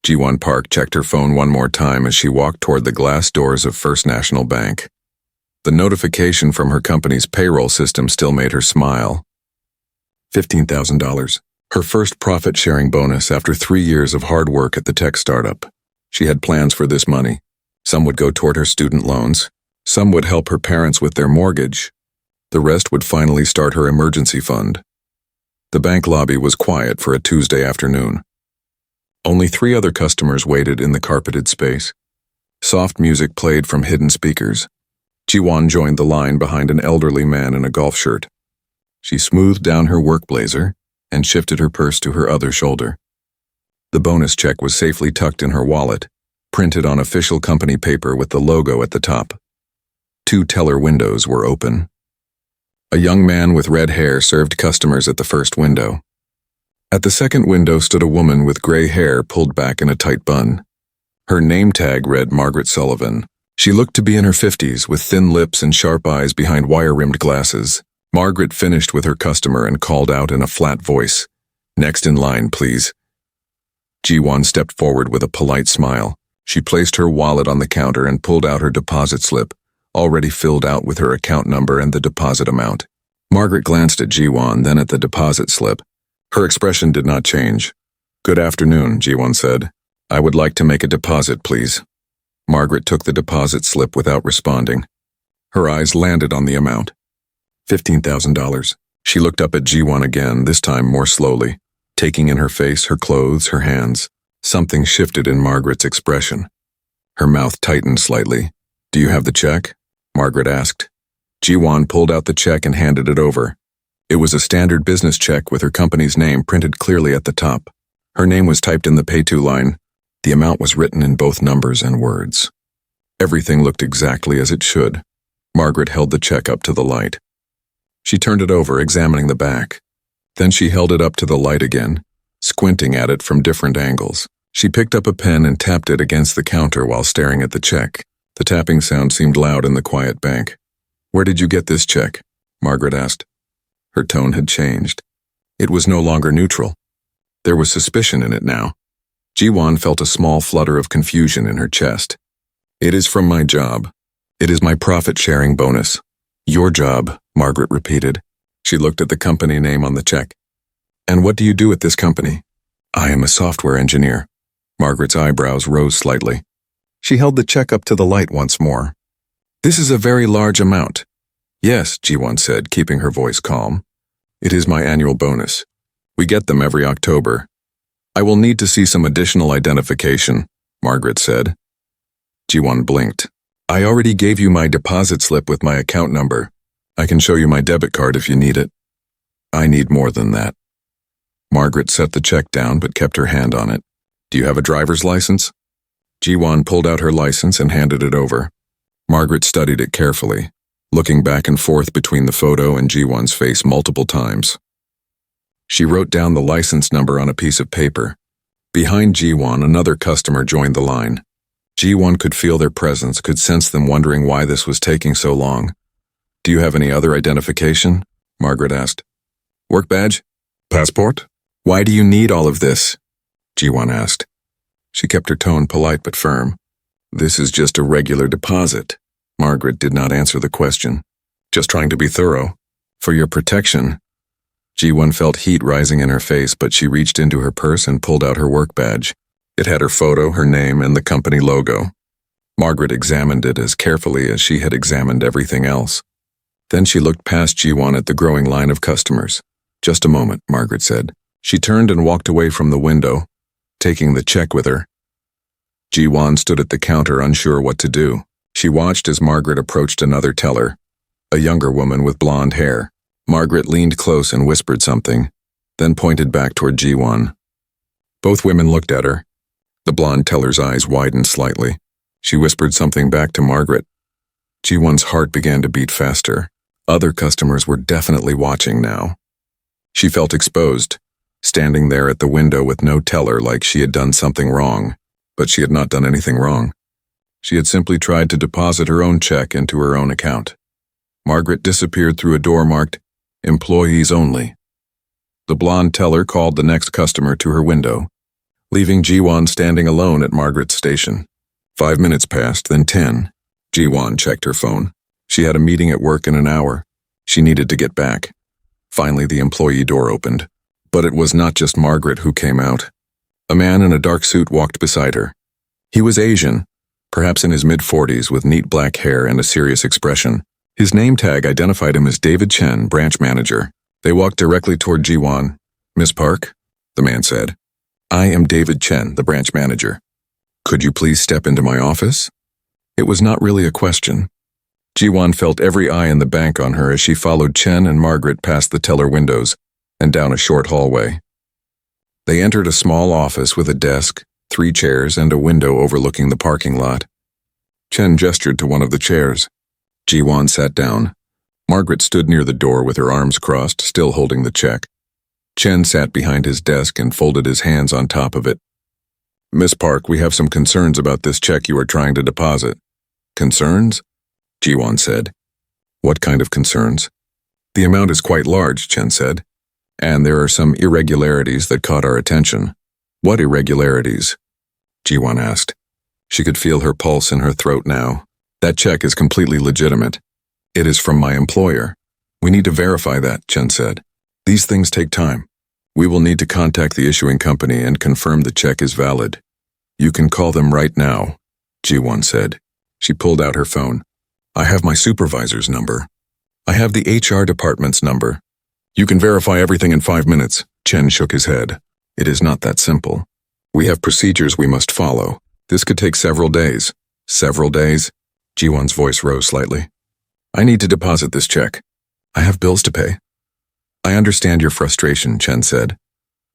Ji-won Park checked her phone one more time as she walked toward the glass doors of First National Bank. The notification from her company's payroll system still made her smile. $15,000. Her first profit-sharing bonus after 3 years of hard work at the tech startup. She had plans for this money. Some would go toward her student loans. Some would help her parents with their mortgage. The rest would finally start her emergency fund. The bank lobby was quiet for a Tuesday afternoon. Only 3 other customers waited in the carpeted space. Soft music played from hidden speakers. Ji-won joined the line behind an elderly man in a golf shirt. She smoothed down her work blazer and shifted her purse to her other shoulder. The bonus check was safely tucked in her wallet, printed on official company paper with the logo at the top. 2 teller windows were open. A young man with red hair served customers at the first window. At the second window stood a woman with gray hair pulled back in a tight bun. Her name tag read Margaret Sullivan. She looked to be in her 50s with thin lips and sharp eyes behind wire-rimmed glasses. Margaret finished with her customer and called out in a flat voice, "Next in line, please." Ji-won stepped forward with a polite smile. She placed her wallet on the counter and pulled out her deposit slip, already filled out with her account number and the deposit amount. Margaret glanced at Ji-won, then at the deposit slip. Her expression did not change. "Good afternoon," Ji-won said. "I would like to make a deposit, please." Margaret took the deposit slip without responding. Her eyes landed on the amount. $15,000. She looked up at Ji-won again, this time more slowly, taking in her face, her clothes, her hands. Something shifted in Margaret's expression. Her mouth tightened slightly. "Do you have the check?" Margaret asked. Ji-won pulled out the check and handed it over. It was a standard business check with her company's name printed clearly at the top. Her name was typed in the pay to line. The amount was written in both numbers and words. Everything looked exactly as it should. Margaret held the check up to the light. She turned it over, examining the back. Then she held it up to the light again, squinting at it from different angles. She picked up a pen and tapped it against the counter while staring at the check. The tapping sound seemed loud in the quiet bank. "Where did you get this check?" Margaret asked. Her tone had changed. It was no longer neutral. There was suspicion in it now. Ji-won felt a small flutter of confusion in her chest. "It is from my job. It is my profit-sharing bonus." "Your job," Margaret repeated. She looked at the company name on the check. "And what do you do at this company?" "I am a software engineer." Margaret's eyebrows rose slightly. She held the check up to the light once more. "This is a very large amount." "Yes," Ji-won said, keeping her voice calm. "It is my annual bonus. We get them every October." "I will need to see some additional identification," Margaret said. Ji-won blinked. "I already gave you my deposit slip with my account number. I can show you my debit card if you need it." "I need more than that." Margaret set the check down but kept her hand on it. "Do you have a driver's license?" Ji-won pulled out her license and handed it over. Margaret studied it carefully, looking back and forth between the photo and Ji-won's face multiple times. She wrote down the license number on a piece of paper. Behind Ji-won, another customer joined the line. Ji-won could feel their presence, could sense them wondering why this was taking so long. "Do you have any other identification?" Margaret asked. "Work badge? Passport? Why do you need all of this?" Ji-won asked. She kept her tone polite but firm. "This is just a regular deposit." Margaret did not answer the question. "Just trying to be thorough. For your protection." Ji-won felt heat rising in her face, but she reached into her purse and pulled out her work badge. It had her photo, her name, and the company logo. Margaret examined it as carefully as she had examined everything else. Then she looked past Ji-won at the growing line of customers. "Just a moment," Margaret said. She turned and walked away from the window, taking the check with her. Ji-won stood at the counter, unsure what to do. She watched as Margaret approached another teller, a younger woman with blonde hair. Margaret leaned close and whispered something, then pointed back toward Ji-won. Both women looked at her. The blonde teller's eyes widened slightly. She whispered something back to Margaret. Ji-won's heart began to beat faster. Other customers were definitely watching now. She felt exposed, standing there at the window with no teller, like she had done something wrong. But she had not done anything wrong. She had simply tried to deposit her own check into her own account. Margaret disappeared through a door marked, "Employees only." The blonde teller called the next customer to her window. leaving Jiwon standing alone at Margaret's station. 5 minutes passed, then 10. Jiwon checked her phone. She had a meeting at work in an hour. She needed to get back. Finally, the employee door opened. But it was not just Margaret who came out. A man in a dark suit walked beside her. He was Asian, perhaps in his mid-40s with neat black hair and a serious expression. His name tag identified him as David Chen, branch manager. They walked directly toward Jiwon. "Miss Park?" the man said. "I am David Chen, the branch manager. Could you please step into my office?" It was not really a question. Jiwon felt every eye in the bank on her as she followed Chen and Margaret past the teller windows and down a short hallway. They entered a small office with a desk, 3 chairs, and a window overlooking the parking lot. Chen gestured to one of the chairs. Jiwon sat down. Margaret stood near the door with her arms crossed, still holding the check. Chen sat behind his desk and folded his hands on top of it. "Miss Park, we have some concerns about this check you are trying to deposit." "Concerns?" Jiwon said. "What kind of concerns?" "The amount is quite large," Chen said, "and there are some irregularities that caught our attention." "What irregularities?" Jiwon asked. She could feel her pulse in her throat now. "That check is completely legitimate. It is from my employer. We need to verify that," Chen said. "These things take time. We will need to contact the issuing company and confirm the check is valid." "You can call them right now," Jiwon said. She pulled out her phone. "I have my supervisor's number. I have the HR department's number. You can verify everything in 5 minutes." Chen shook his head. "It is not that simple. We have procedures we must follow. This could take several days." "Several days?" Jiwon's voice rose slightly. "I need to deposit this check. I have bills to pay." "I understand your frustration," Chen said,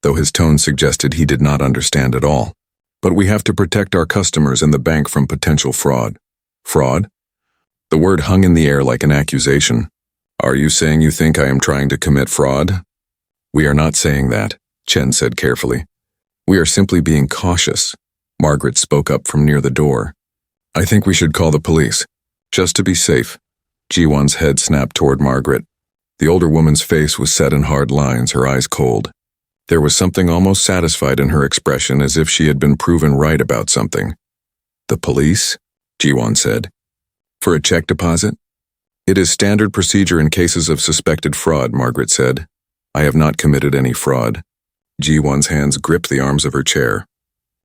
though his tone suggested he did not understand at all. "But we have to protect our customers and the bank from potential fraud." "Fraud?" The word hung in the air like an accusation. "Are you saying you think I am trying to commit fraud?" "We are not saying that," Chen said carefully. "We are simply being cautious." Margaret spoke up from near the door. "I think we should call the police, just to be safe." Jiwon's head snapped toward Margaret. The older woman's face was set in hard lines, her eyes cold. There was something almost satisfied in her expression, as if she had been proven right about something. "The police?" Jiwon said. "For a check deposit?" "It is standard procedure in cases of suspected fraud," Margaret said. "I have not committed any fraud." Jiwon's hands gripped the arms of her chair.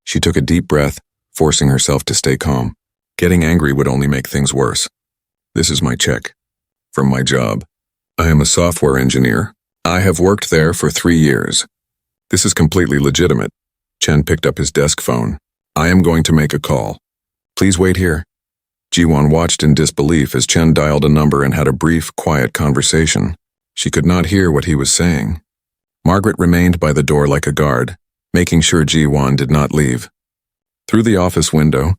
She took a deep breath, forcing herself to stay calm. Getting angry would only make things worse. "This is my check. From my job. I am a software engineer. I have worked there for 3 years. This is completely legitimate." Chen picked up his desk phone. "I am going to make a call. Please wait here." Jiwon watched in disbelief as Chen dialed a number and had a brief, quiet conversation. She could not hear what he was saying. Margaret remained by the door like a guard, making sure Jiwon did not leave. Through the office window,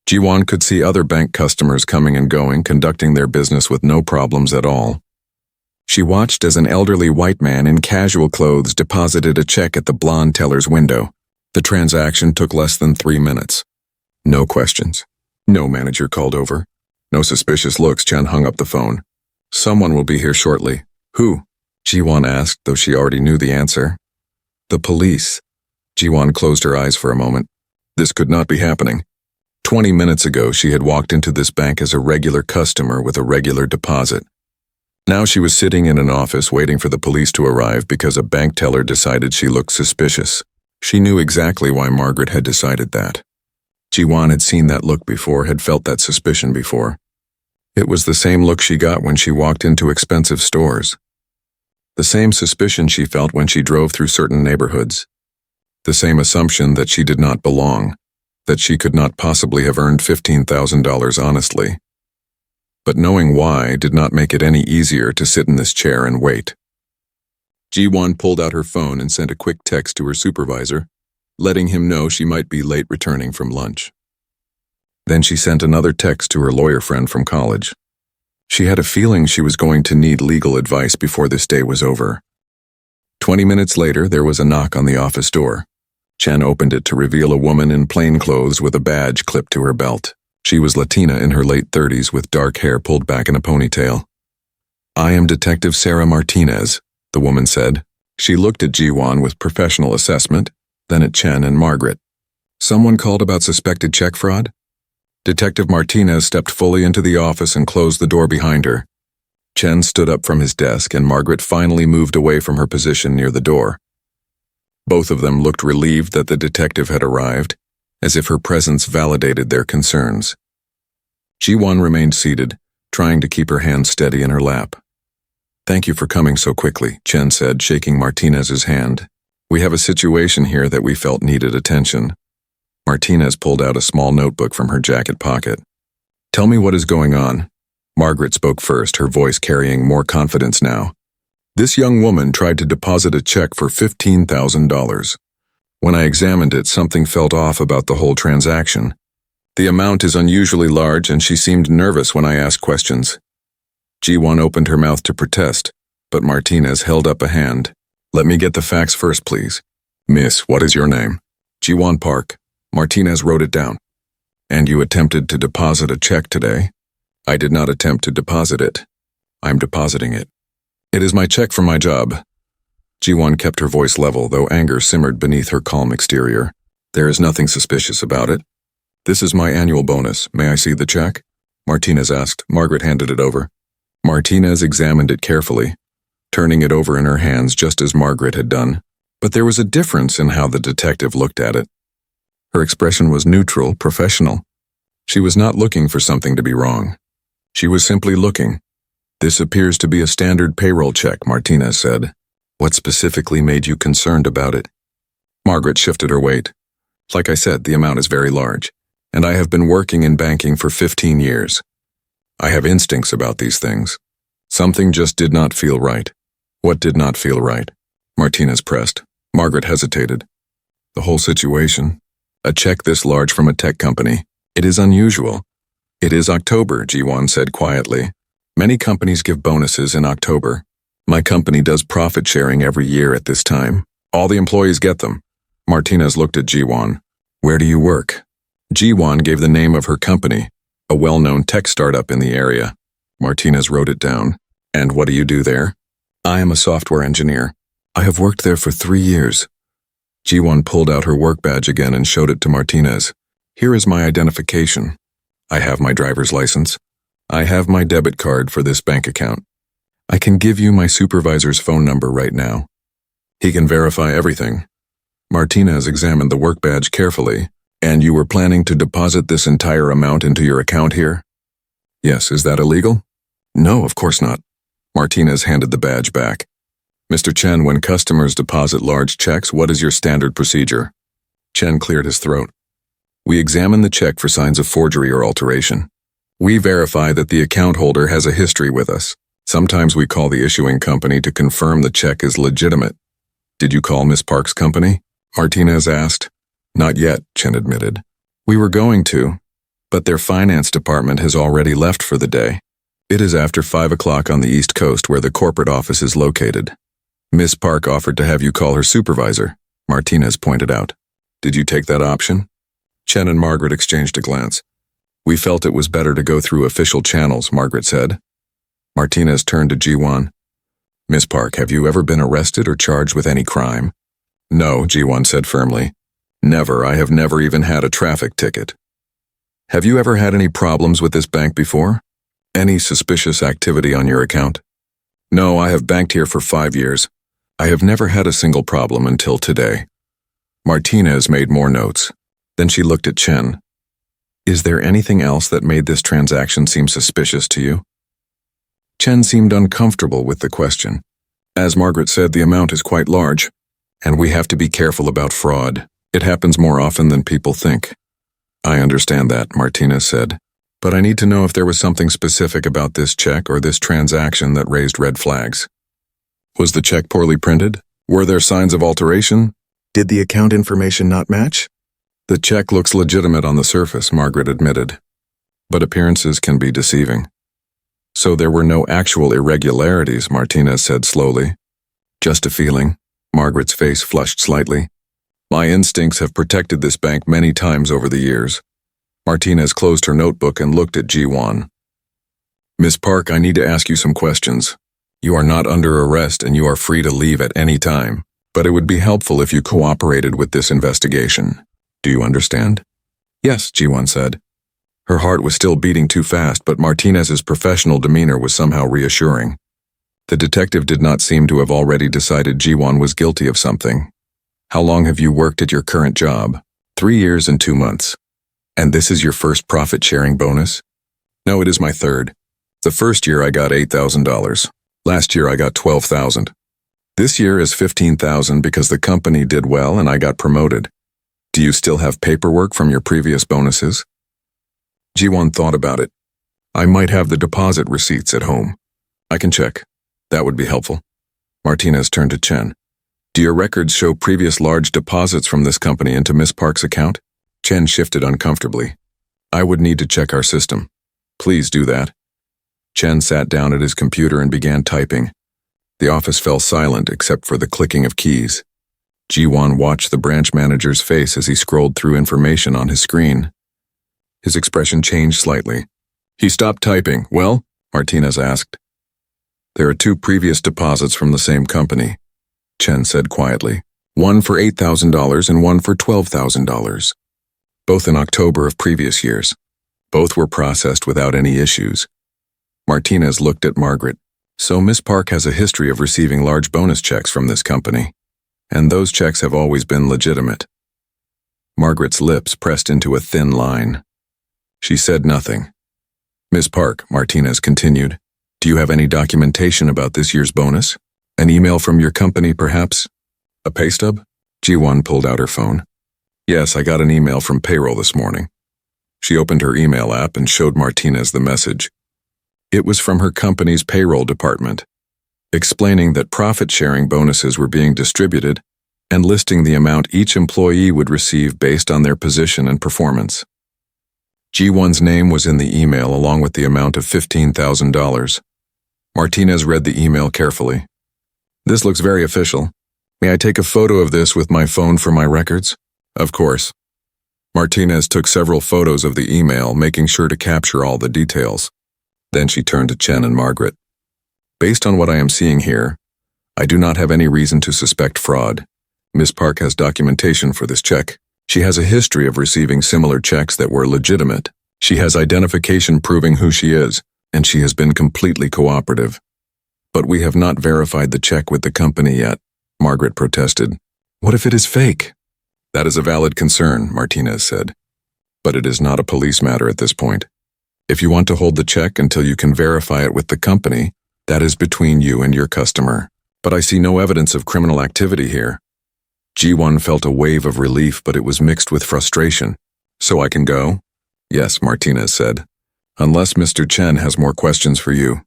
Jiwon could see other bank customers coming and going, conducting their business with no problems at all. She watched as an elderly white man in casual clothes deposited a check at the blonde teller's window. The transaction took less than 3 minutes. No questions. No manager called over. No suspicious looks. Chen hung up the phone. "Someone will be here shortly." "Who?" Jiwon asked, though she already knew the answer. "The police." Jiwon closed her eyes for a moment. This could not be happening. 20 minutes ago, she had walked into this bank as a regular customer with a regular deposit. Now she was sitting in an office waiting for the police to arrive because a bank teller decided she looked suspicious. She knew exactly why Margaret had decided that. Jiwon had seen that look before, had felt that suspicion before. It was the same look she got when she walked into expensive stores. The same suspicion she felt when she drove through certain neighborhoods. The same assumption that she did not belong, that she could not possibly have earned $15,000 honestly. But knowing why did not make it any easier to sit in this chair and wait. Jiwon pulled out her phone and sent a quick text to her supervisor, letting him know she might be late returning from lunch. Then she sent another text to her lawyer friend from college. She had a feeling she was going to need legal advice before this day was over. 20 minutes later, there was a knock on the office door. Chen opened it to reveal a woman in plain clothes with a badge clipped to her belt. She was Latina in her late 30s with dark hair pulled back in a ponytail. "I am Detective Sarah Martinez," the woman said. She looked at Jiwon with professional assessment, then at Chen and Margaret. Someone called about suspected check fraud? Detective Martinez stepped fully into the office and closed the door behind her. Chen stood up from his desk and Margaret finally moved away from her position near the door. Both of them looked relieved that the detective had arrived, as if her presence validated their concerns. Ji-won remained seated, trying to keep her hands steady in her lap. "Thank you for coming so quickly," Chen said, shaking Martinez's hand. "We have a situation here that we felt needed attention." Martinez pulled out a small notebook from her jacket pocket. "Tell me what is going on." Margaret spoke first, her voice carrying more confidence now. "This young woman tried to deposit a check for $15,000. When I examined it, something felt off about the whole transaction. The amount is unusually large and she seemed nervous when I asked questions." Ji-won opened her mouth to protest, but Martinez held up a hand. "Let me get the facts first, please." "Miss, what is your name?" "Ji-won Park." Martinez wrote it down. "And you attempted to deposit a check today?" "I did not attempt to deposit it. I'm depositing it. It is my check from my job." Ji-won kept her voice level, though anger simmered beneath her calm exterior. "There is nothing suspicious about it. This is my annual bonus. May I see the check?" Martinez asked. Margaret handed it over. Martinez examined it carefully, turning it over in her hands just as Margaret had done. But there was a difference in how the detective looked at it. Her expression was neutral, professional. She was not looking for something to be wrong. She was simply looking. "This appears to be a standard payroll check," Martinez said. "What specifically made you concerned about it?" Margaret shifted her weight. "Like I said, the amount is very large, and I have been working in banking for 15 years. I have instincts about these things. Something just did not feel right." "What did not feel right?" Martinez pressed. Margaret hesitated. "The whole situation. A check this large from a tech company. It is unusual." "It is October," Ji-won said quietly. "Many companies give bonuses in October. My company does profit sharing every year at this time. All the employees get them." Martinez looked at Ji-won. "Where do you work?" Ji-won gave the name of her company, a well-known tech startup in the area. Martinez wrote it down. "And what do you do there?" "I am a software engineer. I have worked there for 3 years." Ji-won pulled out her work badge again and showed it to Martinez. "Here is my identification. I have my driver's license. I have my debit card for this bank account. I can give you my supervisor's phone number right now. He can verify everything." Martinez examined the work badge carefully. "And you were planning to deposit this entire amount into your account here?" "Yes, is that illegal?" "No, of course not." Martinez handed the badge back. "Mr. Chen, when customers deposit large checks, what is your standard procedure?" Chen cleared his throat. "We examine the check for signs of forgery or alteration. We verify that the account holder has a history with us. Sometimes we call the issuing company to confirm the check is legitimate." "Did you call Miss Park's company?" Martinez asked. "Not yet," Chen admitted. "We were going to, but their finance department has already left for the day. It is after 5 o'clock on the East Coast where the corporate office is located. Miss Park offered to have you call her supervisor," Martinez pointed out. "Did you take that option?" Chen and Margaret exchanged a glance. "We felt it was better to go through official channels," Margaret said. Martinez turned to Ji-won. "Miss Park, have you ever been arrested or charged with any crime?" "No," Ji-won said firmly. "Never. I have never even had a traffic ticket." "Have you ever had any problems with this bank before? Any suspicious activity on your account?" "No, I have banked here for 5 years. I have never had a single problem until today." Martinez made more notes. Then she looked at Chen. "Is there anything else that made this transaction seem suspicious to you?" Chen seemed uncomfortable with the question. "As Margaret said, the amount is quite large, and we have to be careful about fraud. It happens more often than people think." "I understand that," Martinez said. "But I need to know if there was something specific about this check or this transaction that raised red flags. Was the check poorly printed? Were there signs of alteration? Did the account information not match?" "The check looks legitimate on the surface," Margaret admitted. "But appearances can be deceiving." "So there were no actual irregularities," Martinez said slowly. "Just a feeling." Margaret's face flushed slightly. "My instincts have protected this bank many times over the years." Martinez closed her notebook and looked at Ji-won. "Miss Park, I need to ask you some questions. You are not under arrest and you are free to leave at any time. But it would be helpful if you cooperated with this investigation. Do you understand? Yes, Ji-won said. Her heart was still beating too fast, but Martinez's professional demeanor was somehow reassuring. The detective did not seem to have already decided Ji-won was guilty of something. How long have you worked at your current job? 3 years and 2 months. And this is your first profit-sharing bonus? No, it is my third. The first year I got $8,000. Last year I got $12,000. This year is $15,000 because the company did well and I got promoted. Do you still have paperwork from your previous bonuses? Ji-won thought about it. I might have the deposit receipts at home. I can check. That would be helpful. Martinez turned to Chen. Do your records show previous large deposits from this company into Miss Park's account? Chen shifted uncomfortably. I would need to check our system. Please do that. Chen sat down at his computer and began typing. The office fell silent except for the clicking of keys. Ji-won watched the branch manager's face as he scrolled through information on his screen. His expression changed slightly. He stopped typing. Well? Martinez asked. There are 2 previous deposits from the same company, Chen said quietly. One for $8,000 and one for $12,000. Both in October of previous years. Both were processed without any issues. Martinez looked at Margaret. So Miss Park has a history of receiving large bonus checks from this company. And those checks have always been legitimate. Margaret's lips pressed into a thin line. She said nothing. Miss Park, Martinez continued, do you have any documentation about this year's bonus? An email from your company, perhaps? A pay stub? Ji-won pulled out her phone. Yes, I got an email from payroll this morning. She opened her email app and showed Martinez the message. It was from her company's payroll department, explaining that profit-sharing bonuses were being distributed and listing the amount each employee would receive based on their position and performance. Ji-won's name was in the email along with the amount of $15,000. Martinez read the email carefully. This looks very official. May I take a photo of this with my phone for my records? Of course. Martinez took several photos of the email, making sure to capture all the details. Then she turned to Chen and Margaret. Based on what I am seeing here, I do not have any reason to suspect fraud. Miss Park has documentation for this check. She has a history of receiving similar checks that were legitimate. She has identification proving who she is, and she has been completely cooperative. But we have not verified the check with the company yet, Margaret protested. What if it is fake? That is a valid concern, Martinez said. But it is not a police matter at this point. If you want to hold the check until you can verify it with the company, that is between you and your customer. But I see no evidence of criminal activity here. Ji-won felt a wave of relief, but it was mixed with frustration. So I can go? Yes, Martinez said. Unless Mr. Chen has more questions for you.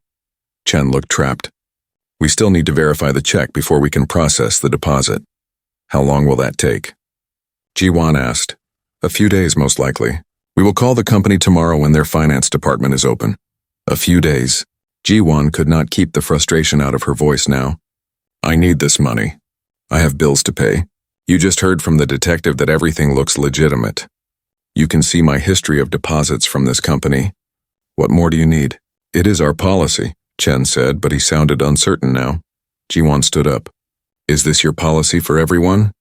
Chen looked trapped. We still need to verify the check before we can process the deposit. How long will that take? Ji-won asked. A few days, most likely. We will call the company tomorrow when their finance department is open. A few days. Ji-won could not keep the frustration out of her voice now. I need this money. I have bills to pay. You just heard from the detective that everything looks legitimate. You can see my history of deposits from this company. What more do you need? It is our policy, Chen said, but he sounded uncertain now. Ji-won stood up. Is this your policy for everyone?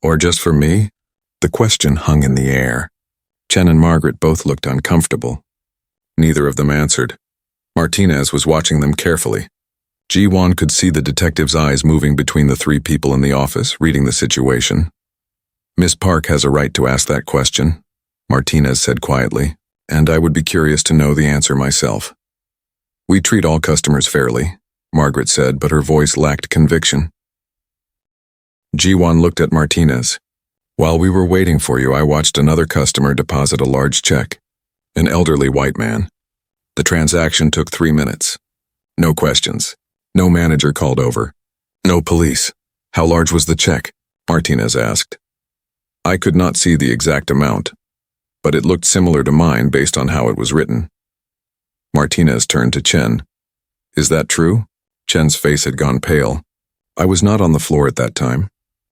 Or just for me? The question hung in the air. Chen and Margaret both looked uncomfortable. Neither of them answered. Martinez was watching them carefully. Ji-won could see the detective's eyes moving between the 3 people in the office, reading the situation. Miss Park has a right to ask that question, Martinez said quietly, and I would be curious to know the answer myself. We treat all customers fairly, Margaret said, but her voice lacked conviction. Ji-won looked at Martinez. While we were waiting for you, I watched another customer deposit a large check, an elderly white man. The transaction took 3 minutes. No questions. No manager called over. No police. How large was the check? Martinez asked. I could not see the exact amount, but it looked similar to mine based on how it was written. Martinez turned to Chen. Is that true? Chen's face had gone pale. I was not on the floor at that time.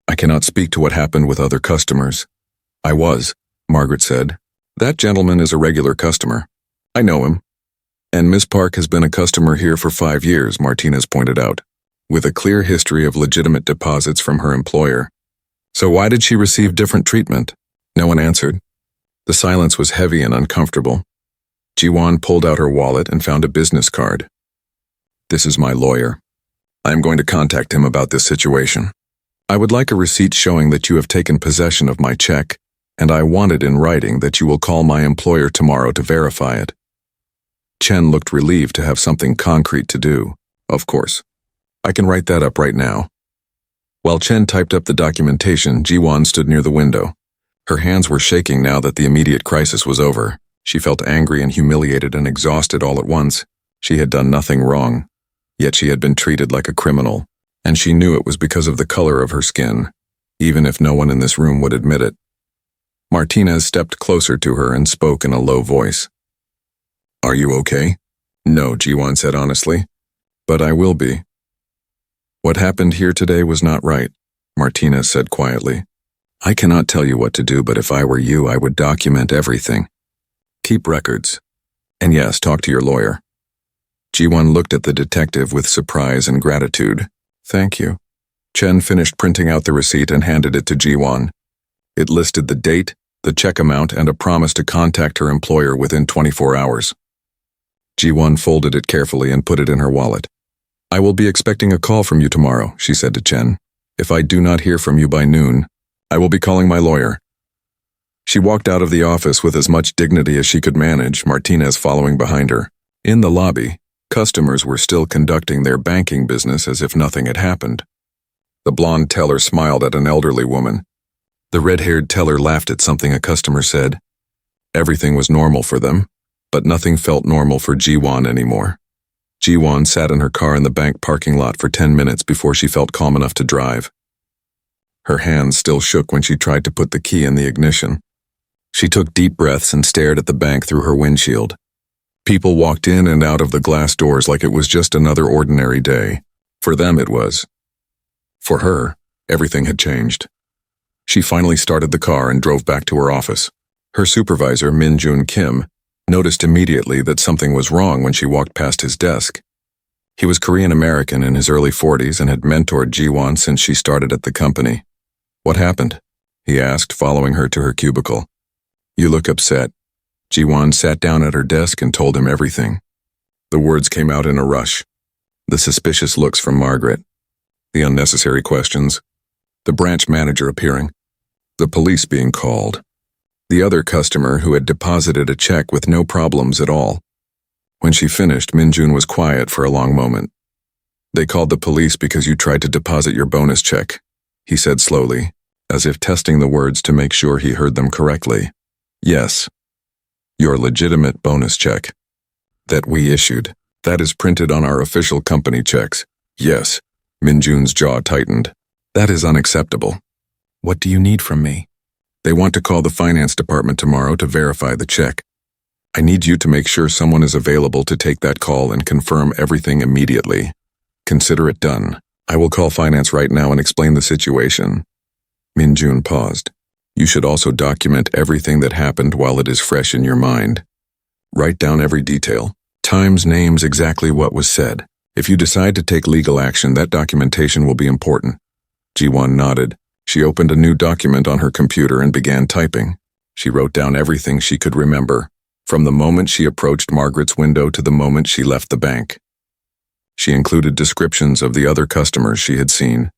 I cannot speak to what happened with other customers. I was, Margaret said. That gentleman is a regular customer. I know him. And Miss Park has been a customer here for 5 years, Martinez pointed out. with a clear history of legitimate deposits from her employer. So why did she receive different treatment? No one answered. The silence was heavy and uncomfortable. Jiwon pulled out her wallet and found a business card. This is my lawyer. I am going to contact him about this situation. I would like a receipt showing that you have taken possession of my check, and I want it in writing that you will call my employer tomorrow to verify it. Chen looked relieved to have something concrete to do. Of course. I can write that up right now. While Chen typed up the documentation, Jiwon stood near the window. Her hands were shaking now that the immediate crisis was over. She felt angry and humiliated and exhausted all at once. She had done nothing wrong, yet she had been treated like a criminal, and she knew it was because of the color of her skin, even if no one in this room would admit it. Martinez stepped closer to her and spoke in a low voice. Are you okay? No, Jiwon said honestly, but I will be. What happened here today was not right, Martinez said quietly. I cannot tell you what to do, but if I were you, I would document everything. Keep records. And yes, talk to your lawyer. Jiwon looked at the detective with surprise and gratitude. Thank you. Chen finished printing out the receipt and handed it to Jiwon. It listed the date, the check amount, and a promise to contact her employer within 24 hours. Jiwon folded it carefully and put it in her wallet. I will be expecting a call from you tomorrow, she said to Chen. If I do not hear from you by noon, I will be calling my lawyer. She walked out of the office with as much dignity as she could manage, Martinez following behind her. In the lobby, customers were still conducting their banking business as if nothing had happened. The blonde teller smiled at an elderly woman. The red-haired teller laughed at something a customer said. Everything was normal for them, but nothing felt normal for Jiwon anymore. Jiwon sat in her car in the bank parking lot for 10 minutes before she felt calm enough to drive. Her hands still shook when she tried to put the key in the ignition. She took deep breaths and stared at the bank through her windshield. People walked in and out of the glass doors like it was just another ordinary day. For them it was. For her, everything had changed. She finally started the car and drove back to her office. Her supervisor, Min-Jun Kim, noticed immediately that something was wrong when she walked past his desk. He was Korean-American in his early 40s and had mentored Jiwon since she started at the company. What happened? He asked, following her to her cubicle. You look upset. Jiwon sat down at her desk and told him everything. The words came out in a rush. The suspicious looks from Margaret. The unnecessary questions. The branch manager appearing. The police being called. The other customer who had deposited a check with no problems at all. When she finished, Min-Jun was quiet for a long moment. They called the police because you tried to deposit your bonus check, he said slowly, as if testing the words to make sure he heard them correctly. Yes. Your legitimate bonus check. That we issued. That is printed on our official company checks. Yes. Min-Jun's jaw tightened. That is unacceptable. What do you need from me? They want to call the finance department tomorrow to verify the check. I need you to make sure someone is available to take that call and confirm everything immediately. Consider it done. I will call finance right now and explain the situation. Min-Jun paused. You should also document everything that happened while it is fresh in your mind. Write down every detail. Times, names, exactly what was said. If you decide to take legal action, that documentation will be important. Jiwon nodded. She opened a new document on her computer and began typing. She wrote down everything she could remember, from the moment she approached Margaret's window to the moment she left the bank. She included descriptions of the other customers she had seen,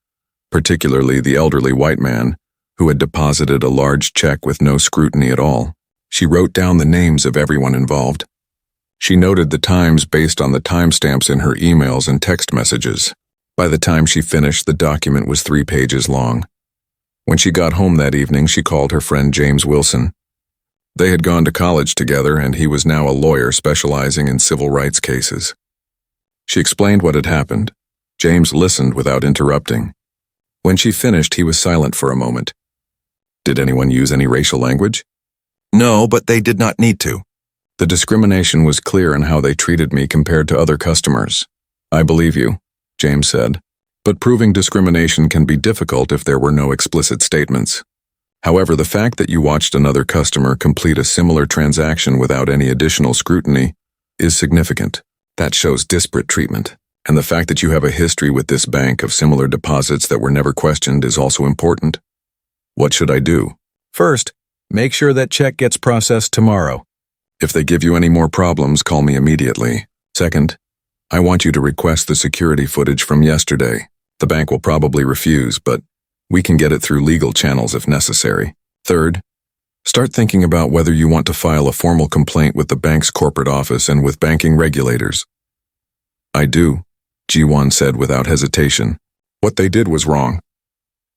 particularly the elderly white man, who had deposited a large check with no scrutiny at all. She wrote down the names of everyone involved. She noted the times based on the timestamps in her emails and text messages. By the time she finished, the document was 3 pages long. When she got home that evening, she called her friend James Wilson. They had gone to college together, and he was now a lawyer specializing in civil rights cases. She explained what had happened. James listened without interrupting. When she finished, he was silent for a moment. Did anyone use any racial language? No, but they did not need to. The discrimination was clear in how they treated me compared to other customers. I believe you, James said. But proving discrimination can be difficult if there were no explicit statements. However, the fact that you watched another customer complete a similar transaction without any additional scrutiny is significant. That shows disparate treatment, And the fact that you have a history with this bank of similar deposits that were never questioned is also important. What should I do? First, make sure that check gets processed tomorrow. If they give you any more problems, call me immediately. Second, I want you to request the security footage from yesterday. The bank will probably refuse, but we can get it through legal channels if necessary. Third, start thinking about whether you want to file a formal complaint with the bank's corporate office and with banking regulators. I do, Ji-won said without hesitation. What they did was wrong.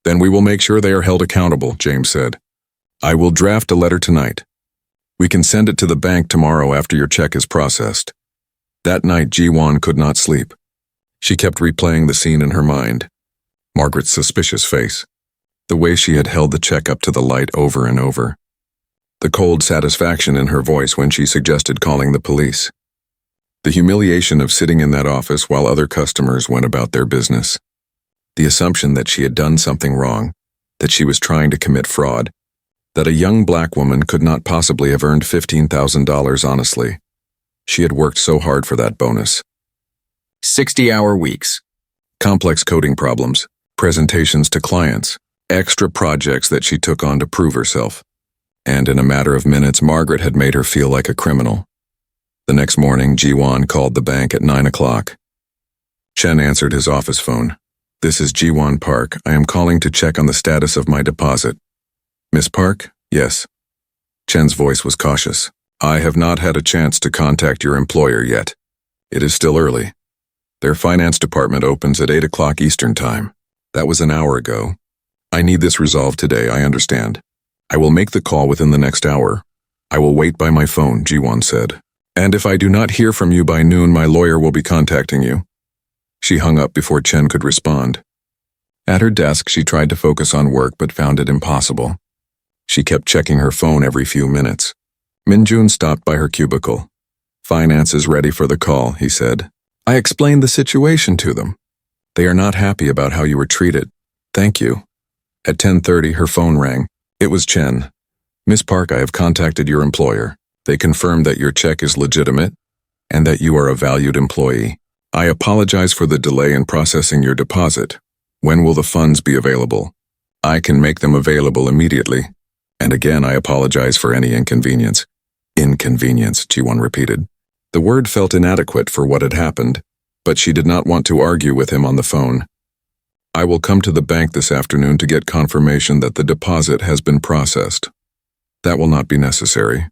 Then we will make sure they are held accountable, James said. I will draft a letter tonight. We can send it to the bank tomorrow after your check is processed. That night, Ji-won could not sleep. She kept replaying the scene in her mind. Margaret's suspicious face. The way she had held the check up to the light over and over. The cold satisfaction in her voice when she suggested calling the police. The humiliation of sitting in that office while other customers went about their business. The assumption that she had done something wrong, that she was trying to commit fraud, that a young black woman could not possibly have earned $15,000 honestly. She had worked so hard for that bonus. 60-hour weeks. Complex coding problems, presentations to clients, extra projects that she took on to prove herself. And in a matter of minutes, Margaret had made her feel like a criminal. The next morning, Ji-won called the bank at 9 o'clock. Chen answered his office phone. This is Ji-won Park. I am calling to check on the status of my deposit. Miss Park? Yes. Chen's voice was cautious. I have not had a chance to contact your employer yet. It is still early. Their finance department opens at 8 o'clock Eastern Time. That was an hour ago. I need this resolved today, I understand. I will make the call within the next hour. I will wait by my phone, Ji-won said. And if I do not hear from you by noon, my lawyer will be contacting you. She hung up before Chen could respond. At her desk, she tried to focus on work but found it impossible. She kept checking her phone every few minutes. Min-jun stopped by her cubicle. Finance is ready for the call, he said. I explained the situation to them. They are not happy about how you were treated. Thank you. At 10:30, her phone rang. It was Chen. Miss Park, I have contacted your employer. They confirmed that your check is legitimate and that you are a valued employee. I apologize for the delay in processing your deposit. When will the funds be available? I can make them available immediately. And again, I apologize for any inconvenience. Inconvenience, Ji-won repeated. The word felt inadequate for what had happened, but she did not want to argue with him on the phone. I will come to the bank this afternoon to get confirmation that the deposit has been processed. That will not be necessary.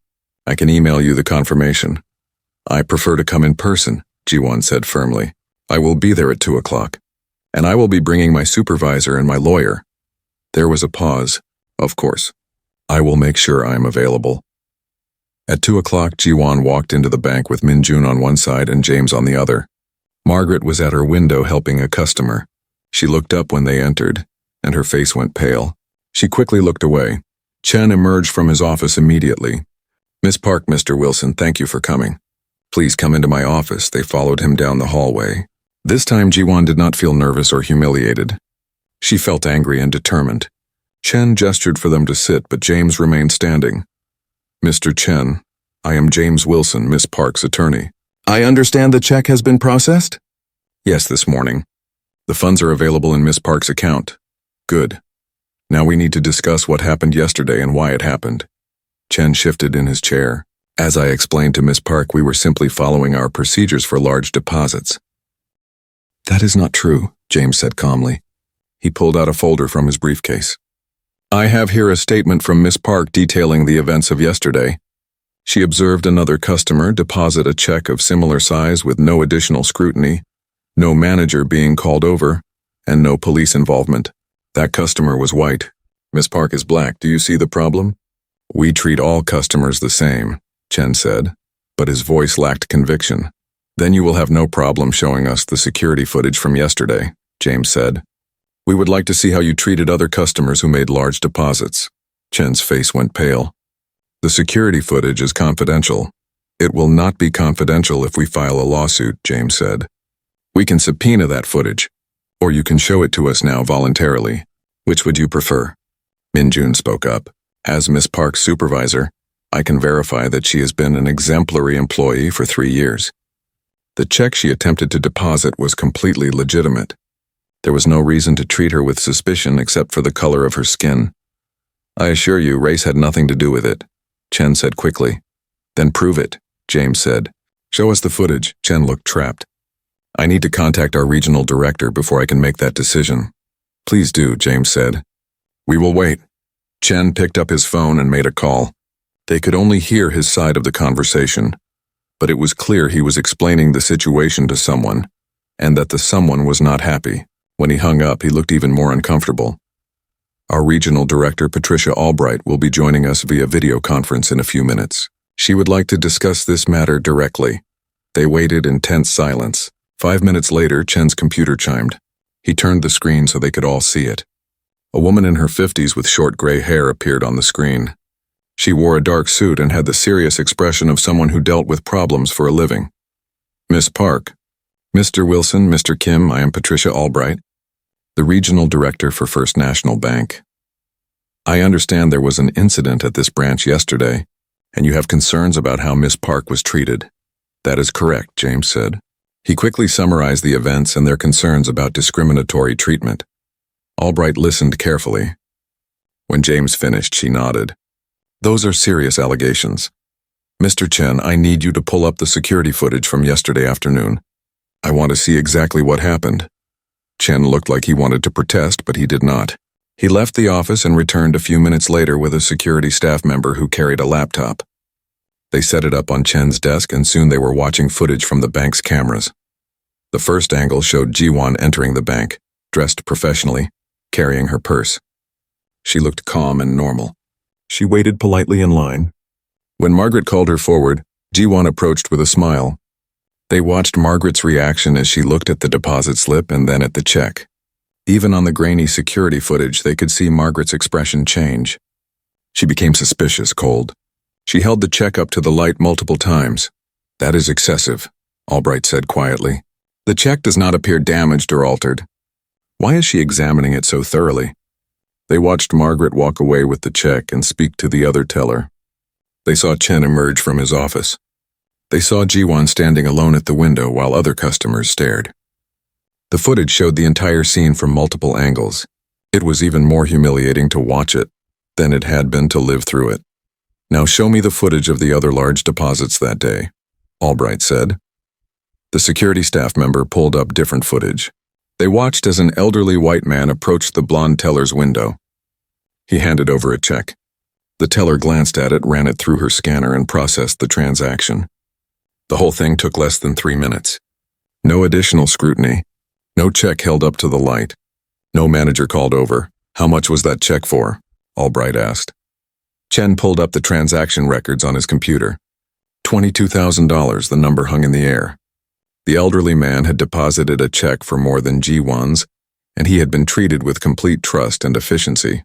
I can email you the confirmation. I prefer to come in person, Ji-won said firmly. I will be there at 2 o'clock. And I will be bringing my supervisor and my lawyer. There was a pause. Of course. I will make sure I am available. At 2 o'clock, Ji-won walked into the bank with Min-jun on one side and James on the other. Margaret was at her window helping a customer. She looked up when they entered, and her face went pale. She quickly looked away. Chen emerged from his office immediately. Miss Park, Mr. Wilson, thank you for coming. Please come into my office. They followed him down the hallway. This time, Ji-won did not feel nervous or humiliated. She felt angry and determined. Chen gestured for them to sit, but James remained standing. Mr. Chen, I am James Wilson, Miss Park's attorney. I understand the check has been processed? Yes, this morning. The funds are available in Miss Park's account. Good. Now we need to discuss what happened yesterday and why it happened. Chen shifted in his chair. As I explained to Miss Park, we were simply following our procedures for large deposits. That is not true, James said calmly. He pulled out a folder from his briefcase. I have here a statement from Miss Park detailing the events of yesterday. She observed another customer deposit a check of similar size with no additional scrutiny, no manager being called over, and no police involvement. That customer was white. Miss Park is black. Do you see the problem? We treat all customers the same, Chen said, but his voice lacked conviction. Then you will have no problem showing us the security footage from yesterday, James said. We would like to see how you treated other customers who made large deposits. Chen's face went pale. The security footage is confidential. It will not be confidential if we file a lawsuit, James said. We can subpoena that footage, or you can show it to us now voluntarily. Which would you prefer? Min-jun spoke up. As Miss Park's supervisor, I can verify that she has been an exemplary employee for 3 years. The check she attempted to deposit was completely legitimate. There was no reason to treat her with suspicion except for the color of her skin. I assure you, race had nothing to do with it, Chen said quickly. Then prove it, James said. Show us the footage. Chen looked trapped. I need to contact our regional director before I can make that decision. Please do, James said. We will wait. Chen picked up his phone and made a call. They could only hear his side of the conversation, but it was clear he was explaining the situation to someone, and that the someone was not happy. When he hung up, he looked even more uncomfortable. Our regional director, Patricia Albright, will be joining us via video conference in a few minutes. She would like to discuss this matter directly. They waited in tense silence. 5 minutes later, Chen's computer chimed. He turned the screen so they could all see it. A woman in her 50s with short gray hair appeared on the screen. She wore a dark suit and had the serious expression of someone who dealt with problems for a living. Miss Park. Mr. Wilson, Mr. Kim, I am Patricia Albright, the regional director for First National Bank. I understand there was an incident at this branch yesterday, and you have concerns about how Miss Park was treated. That is correct, James said. He quickly summarized the events and their concerns about discriminatory treatment. Albright listened carefully. When James finished, she nodded. Those are serious allegations. Mr. Chen, I need you to pull up the security footage from yesterday afternoon. I want to see exactly what happened. Chen looked like he wanted to protest, but he did not. He left the office and returned a few minutes later with a security staff member who carried a laptop. They set it up on Chen's desk and soon they were watching footage from the bank's cameras. The first angle showed Jiwon entering the bank, dressed professionally, carrying her purse. She looked calm and normal. She waited politely in line. When Margaret called her forward, Jiwon approached with a smile. They watched Margaret's reaction as she looked at the deposit slip and then at the check. Even on the grainy security footage, they could see Margaret's expression change. She became suspicious, cold. She held the check up to the light multiple times. That is excessive, Albright said quietly. The check does not appear damaged or altered. Why is she examining it so thoroughly? They watched Margaret walk away with the check and speak to the other teller. They saw Chen emerge from his office. They saw Jiwon standing alone at the window while other customers stared. The footage showed the entire scene from multiple angles. It was even more humiliating to watch it than it had been to live through it. Now show me the footage of the other large deposits that day, Albright said. The security staff member pulled up different footage. They watched as an elderly white man approached the blonde teller's window. He handed over a check. The teller glanced at it, ran it through her scanner, and processed the transaction. The whole thing took less than 3 minutes. No additional scrutiny. No check held up to the light. No manager called over. How much was that check for? Albright asked. Chen pulled up the transaction records on his computer. $22,000, the number hung in the air. The elderly man had deposited a check for more than G1's, and he had been treated with complete trust and efficiency.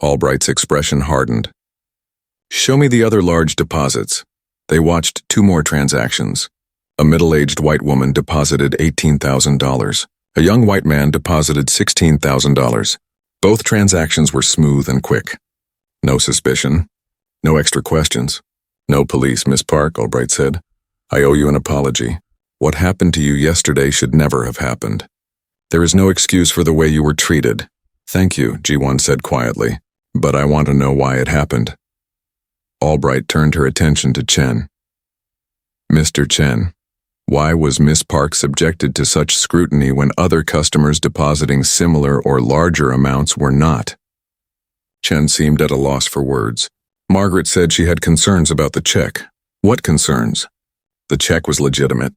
Albright's expression hardened. Show me the other large deposits. They watched 2 more transactions. A middle-aged white woman deposited $18,000. A young white man deposited $16,000. Both transactions were smooth and quick. No suspicion. No extra questions. No police, Miss Park, Albright said. I owe you an apology. What happened to you yesterday should never have happened. There is no excuse for the way you were treated. Thank you, G1 said quietly, but I want to know why it happened. Albright turned her attention to Chen. Mr. Chen, why was Miss Park subjected to such scrutiny when other customers depositing similar or larger amounts were not? Chen seemed at a loss for words. Margaret said she had concerns about the check. What concerns? The check was legitimate.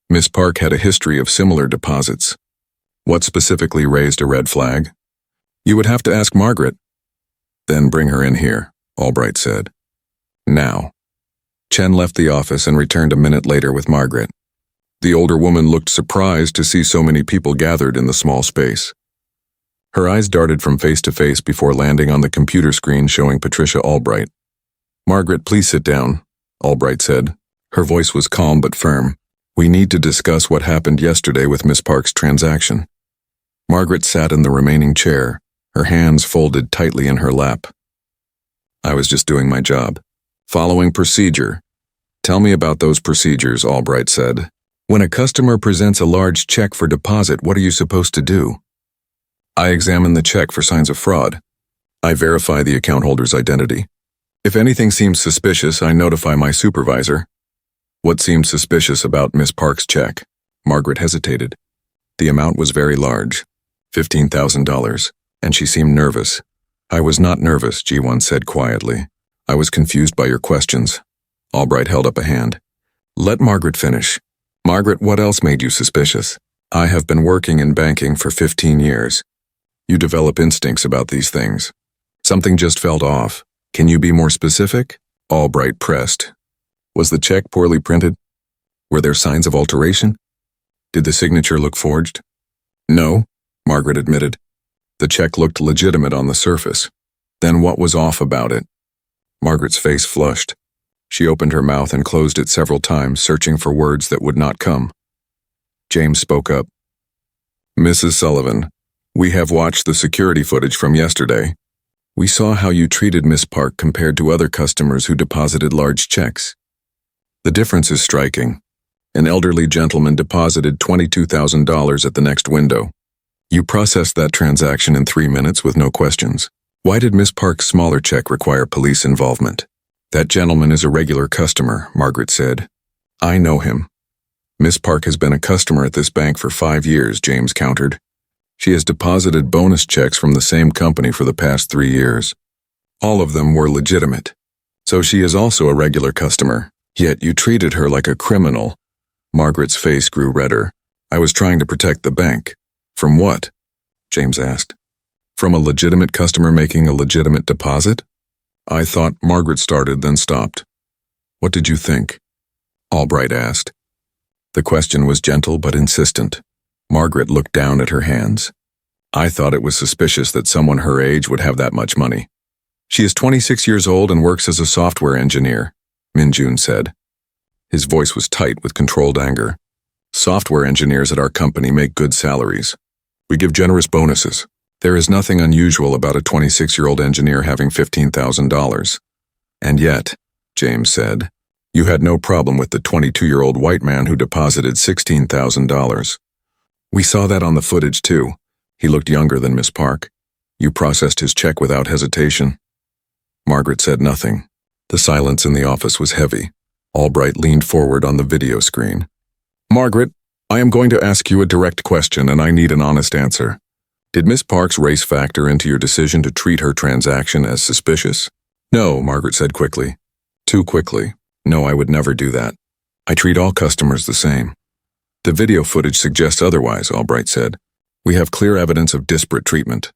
Miss Park had a history of similar deposits. What specifically raised a red flag? You would have to ask Margaret. Then bring her in here, Albright said. Now. Chen left the office and returned a minute later with Margaret. The older woman looked surprised to see so many people gathered in the small space. Her eyes darted from face to face before landing on the computer screen showing Patricia Albright. Margaret, please sit down, Albright said. Her voice was calm but firm. We need to discuss what happened yesterday with Miss Park's transaction. Margaret sat in the remaining chair, her hands folded tightly in her lap. I was just doing my job. Following procedure. Tell me about those procedures, Albright said. When a customer presents a large check for deposit, what are you supposed to do? I examine the check for signs of fraud. I verify the account holder's identity. If anything seems suspicious, I notify my supervisor. What seemed suspicious about Miss Park's check? Margaret hesitated. The amount was very large, $15,000, and she seemed nervous. I was not nervous, G1 said quietly. I was confused by your questions. Albright held up a hand. Let Margaret finish. Margaret, what else made you suspicious? I have been working in banking for 15 years. You develop instincts about these things. Something just felt off. Can you be more specific? Albright pressed. Was the check poorly printed? Were there signs of alteration? Did the signature look forged? No, Margaret admitted. The check looked legitimate on the surface. Then what was off about it? Margaret's face flushed. She opened her mouth and closed it several times, searching for words that would not come. James spoke up. Mrs. Sullivan, we have watched the security footage from yesterday. We saw how you treated Miss Park compared to other customers who deposited large checks. The difference is striking. An elderly gentleman deposited $22,000 at the next window. You processed that transaction in 3 minutes with no questions. Why did Miss Park's smaller check require police involvement? That gentleman is a regular customer, Margaret said. I know him. Miss Park has been a customer at this bank for 5 years, James countered. She has deposited bonus checks from the same company for the past 3 years. All of them were legitimate. So she is also a regular customer, yet you treated her like a criminal. Margaret's face grew redder. I was trying to protect the bank. From what? James asked. From a legitimate customer making a legitimate deposit? I thought. Margaret started, then stopped. What did you think? Albright asked. The question was gentle but insistent. Margaret looked down at her hands. I thought it was suspicious that someone her age would have that much money. She is 26 years old and works as a software engineer, Minjun said. His voice was tight with controlled anger. Software engineers at our company make good salaries. We give generous bonuses. There is nothing unusual about a 26-year-old engineer having $15,000. And yet, James said, you had no problem with the 22-year-old white man who deposited $16,000. We saw that on the footage too. He looked younger than Miss Park. You processed his check without hesitation. Margaret said nothing. The silence in the office was heavy. Albright leaned forward on the video screen. Margaret, I am going to ask you a direct question and I need an honest answer. Did Miss Park's race factor into your decision to treat her transaction as suspicious? No, Margaret said quickly. Too quickly. No, I would never do that. I treat all customers the same. The video footage suggests otherwise, Albright said. We have clear evidence of disparate treatment.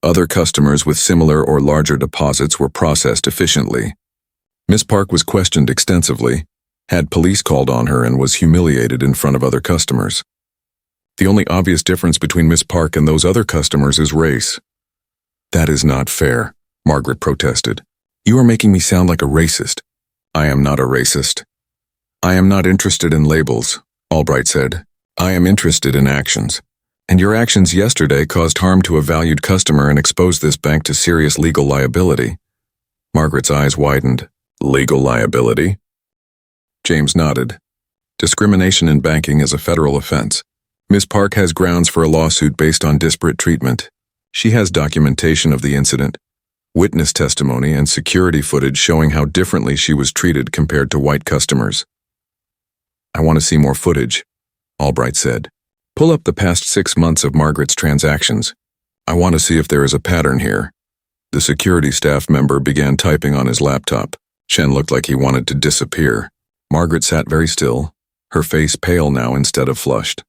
Other customers with similar or larger deposits were processed efficiently. Miss Park was questioned extensively, had police called on her, and was humiliated in front of other customers. The only obvious difference between Miss Park and those other customers is race. That is not fair, Margaret protested. You are making me sound like a racist. I am not a racist. I am not interested in labels, Albright said. I am interested in actions. And your actions yesterday caused harm to a valued customer and exposed this bank to serious legal liability. Margaret's eyes widened. Legal liability? James nodded. Discrimination in banking is a federal offense. Miss Park has grounds for a lawsuit based on disparate treatment. She has documentation of the incident, witness testimony, and security footage showing how differently she was treated compared to white customers. I want to see more footage, Albright said. Pull up the past 6 months of Margaret's transactions. I want to see if there is a pattern here. The security staff member began typing on his laptop. Shen looked like he wanted to disappear. Margaret sat very still, her face pale now instead of flushed.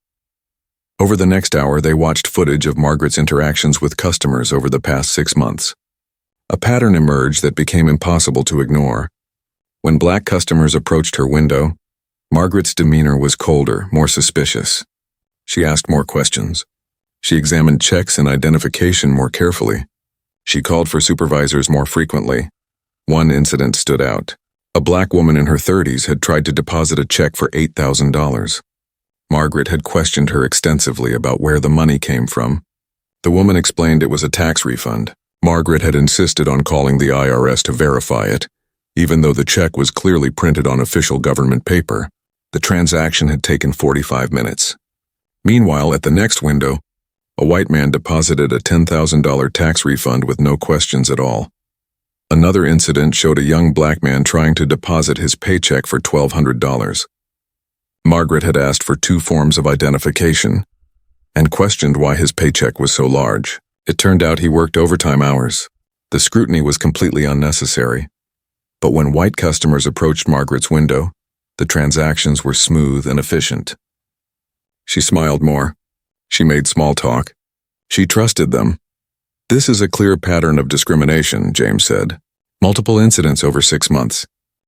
Over the next hour, they watched footage of Margaret's interactions with customers over the past 6 months. A pattern emerged that became impossible to ignore. When black customers approached her window, Margaret's demeanor was colder, more suspicious. She asked more questions. She examined checks and identification more carefully. She called for supervisors more frequently. One incident stood out. A black woman in her 30s had tried to deposit a check for $8,000. Margaret had questioned her extensively about where the money came from. The woman explained it was a tax refund. Margaret had insisted on calling the IRS to verify it, even though the check was clearly printed on official government paper. The transaction had taken 45 minutes. Meanwhile, at the next window, a white man deposited a $10,000 tax refund with no questions at all. Another incident showed a young black man trying to deposit his paycheck for $1,200. Margaret had asked for 2 forms of identification and questioned why his paycheck was so large. It turned out he worked overtime hours. The scrutiny was completely unnecessary. But when white customers approached Margaret's window, the transactions were smooth and efficient. She smiled more. She made small talk. She trusted them. "This is a clear pattern of discrimination," James said. "Multiple incidents over 6 months.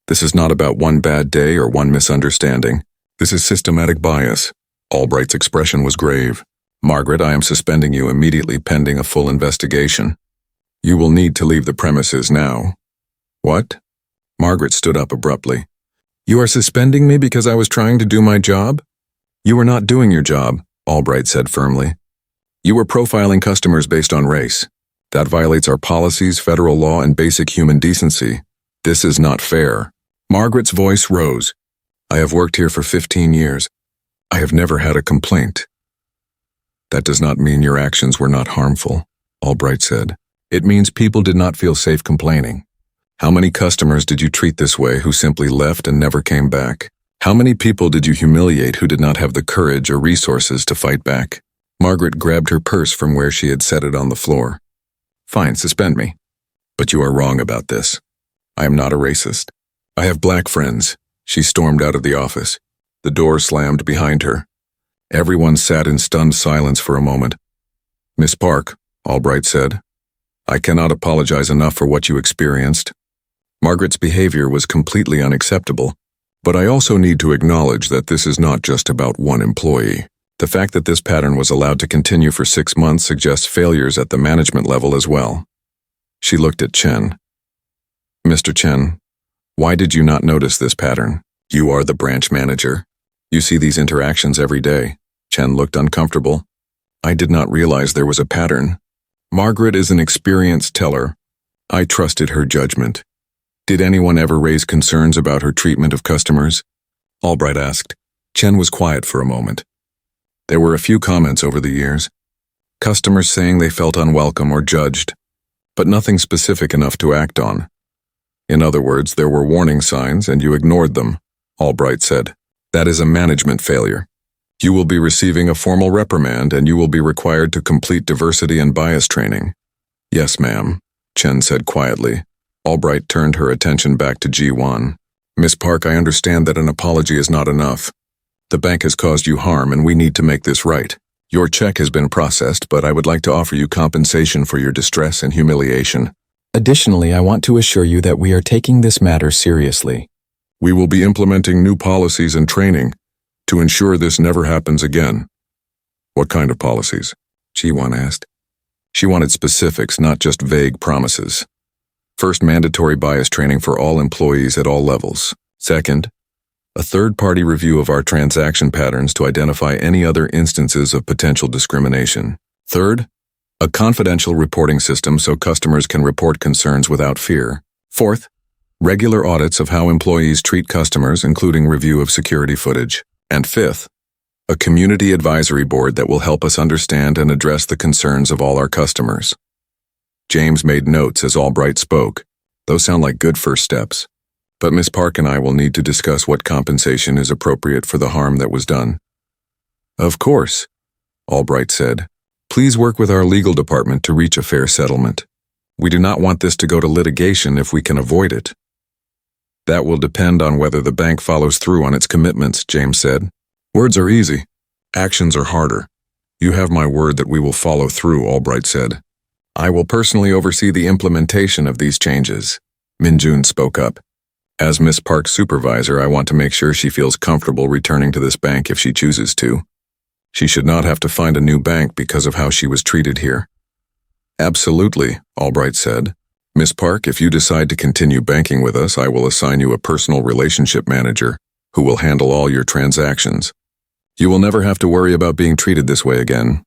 This is not about one bad day or one misunderstanding. This is systematic bias." Albright's expression was grave. "Margaret, I am suspending you immediately pending a full investigation. You will need to leave the premises now." "What?" Margaret stood up abruptly. "You are suspending me because I was trying to do my job?" "You were not doing your job," Albright said firmly. "You were profiling customers based on race. That violates our policies, federal law, and basic human decency. This is not fair." Margaret's voice rose. "I have worked here for 15 years. I have never had a complaint." "That does not mean your actions were not harmful," Albright said. "It means people did not feel safe complaining. How many customers did you treat this way who simply left and never came back? How many people did you humiliate who did not have the courage or resources to fight back?" Margaret grabbed her purse from where she had set it on the floor. "Fine, suspend me. But you are wrong about this. I am not a racist. I have black friends." She stormed out of the office. The door slammed behind her. Everyone sat in stunned silence for a moment. "Miss Park," Albright said, "I cannot apologize enough for what you experienced. Margaret's behavior was completely unacceptable, but I also need to acknowledge that this is not just about one employee. The fact that this pattern was allowed to continue for 6 months suggests failures at the management level as well." She looked at Chen. "Mr. Chen, why did you not notice this pattern? You are the branch manager. You see these interactions every day." Chen looked uncomfortable. "I did not realize there was a pattern. Margaret is an experienced teller. I trusted her judgment. Did anyone ever raise concerns about her treatment of customers?" Albright asked. Chen was quiet for a moment. "There were a few comments over the years. Customers saying they felt unwelcome or judged, but nothing specific enough to act on. In other words, there were warning signs and you ignored them," Albright said. "That is a management failure. You will be receiving a formal reprimand and you will be required to complete diversity and bias training." "Yes, ma'am," Chen said quietly. Albright turned her attention back to Ji-won. "Miss Park, I understand that an apology is not enough. The bank has caused you harm and we need to make this right. Your check has been processed, but I would like to offer you compensation for your distress and humiliation. Additionally, I want to assure you that we are taking this matter seriously. We will be implementing new policies and training to ensure this never happens again." "What kind of policies?" Ji-won asked. She wanted specifics, not just vague promises. First, mandatory bias training for all employees at all levels. Second, a third-party review of our transaction patterns to identify any other instances of potential discrimination. Third, a confidential reporting system so customers can report concerns without fear. Fourth, regular audits of how employees treat customers, including review of security footage. And fifth, a community advisory board that will help us understand and address the concerns of all our customers. James made notes as Albright spoke. Those sound like good first steps. But Miss Park and I will need to discuss what compensation is appropriate for the harm that was done. "Of course," Albright said. "Please work with our legal department to reach a fair settlement. We do not want this to go to litigation if we can avoid it." "That will depend on whether the bank follows through on its commitments," James said. "Words are easy. Actions are harder. You have my word that we will follow through," Albright said. "I will personally oversee the implementation of these changes," Minjun spoke up. "As Miss Park's supervisor, I want to make sure she feels comfortable returning to this bank if she chooses to. She should not have to find a new bank because of how she was treated here." "Absolutely," Albright said. "Miss Park, if you decide to continue banking with us, I will assign you a personal relationship manager who will handle all your transactions. You will never have to worry about being treated this way again."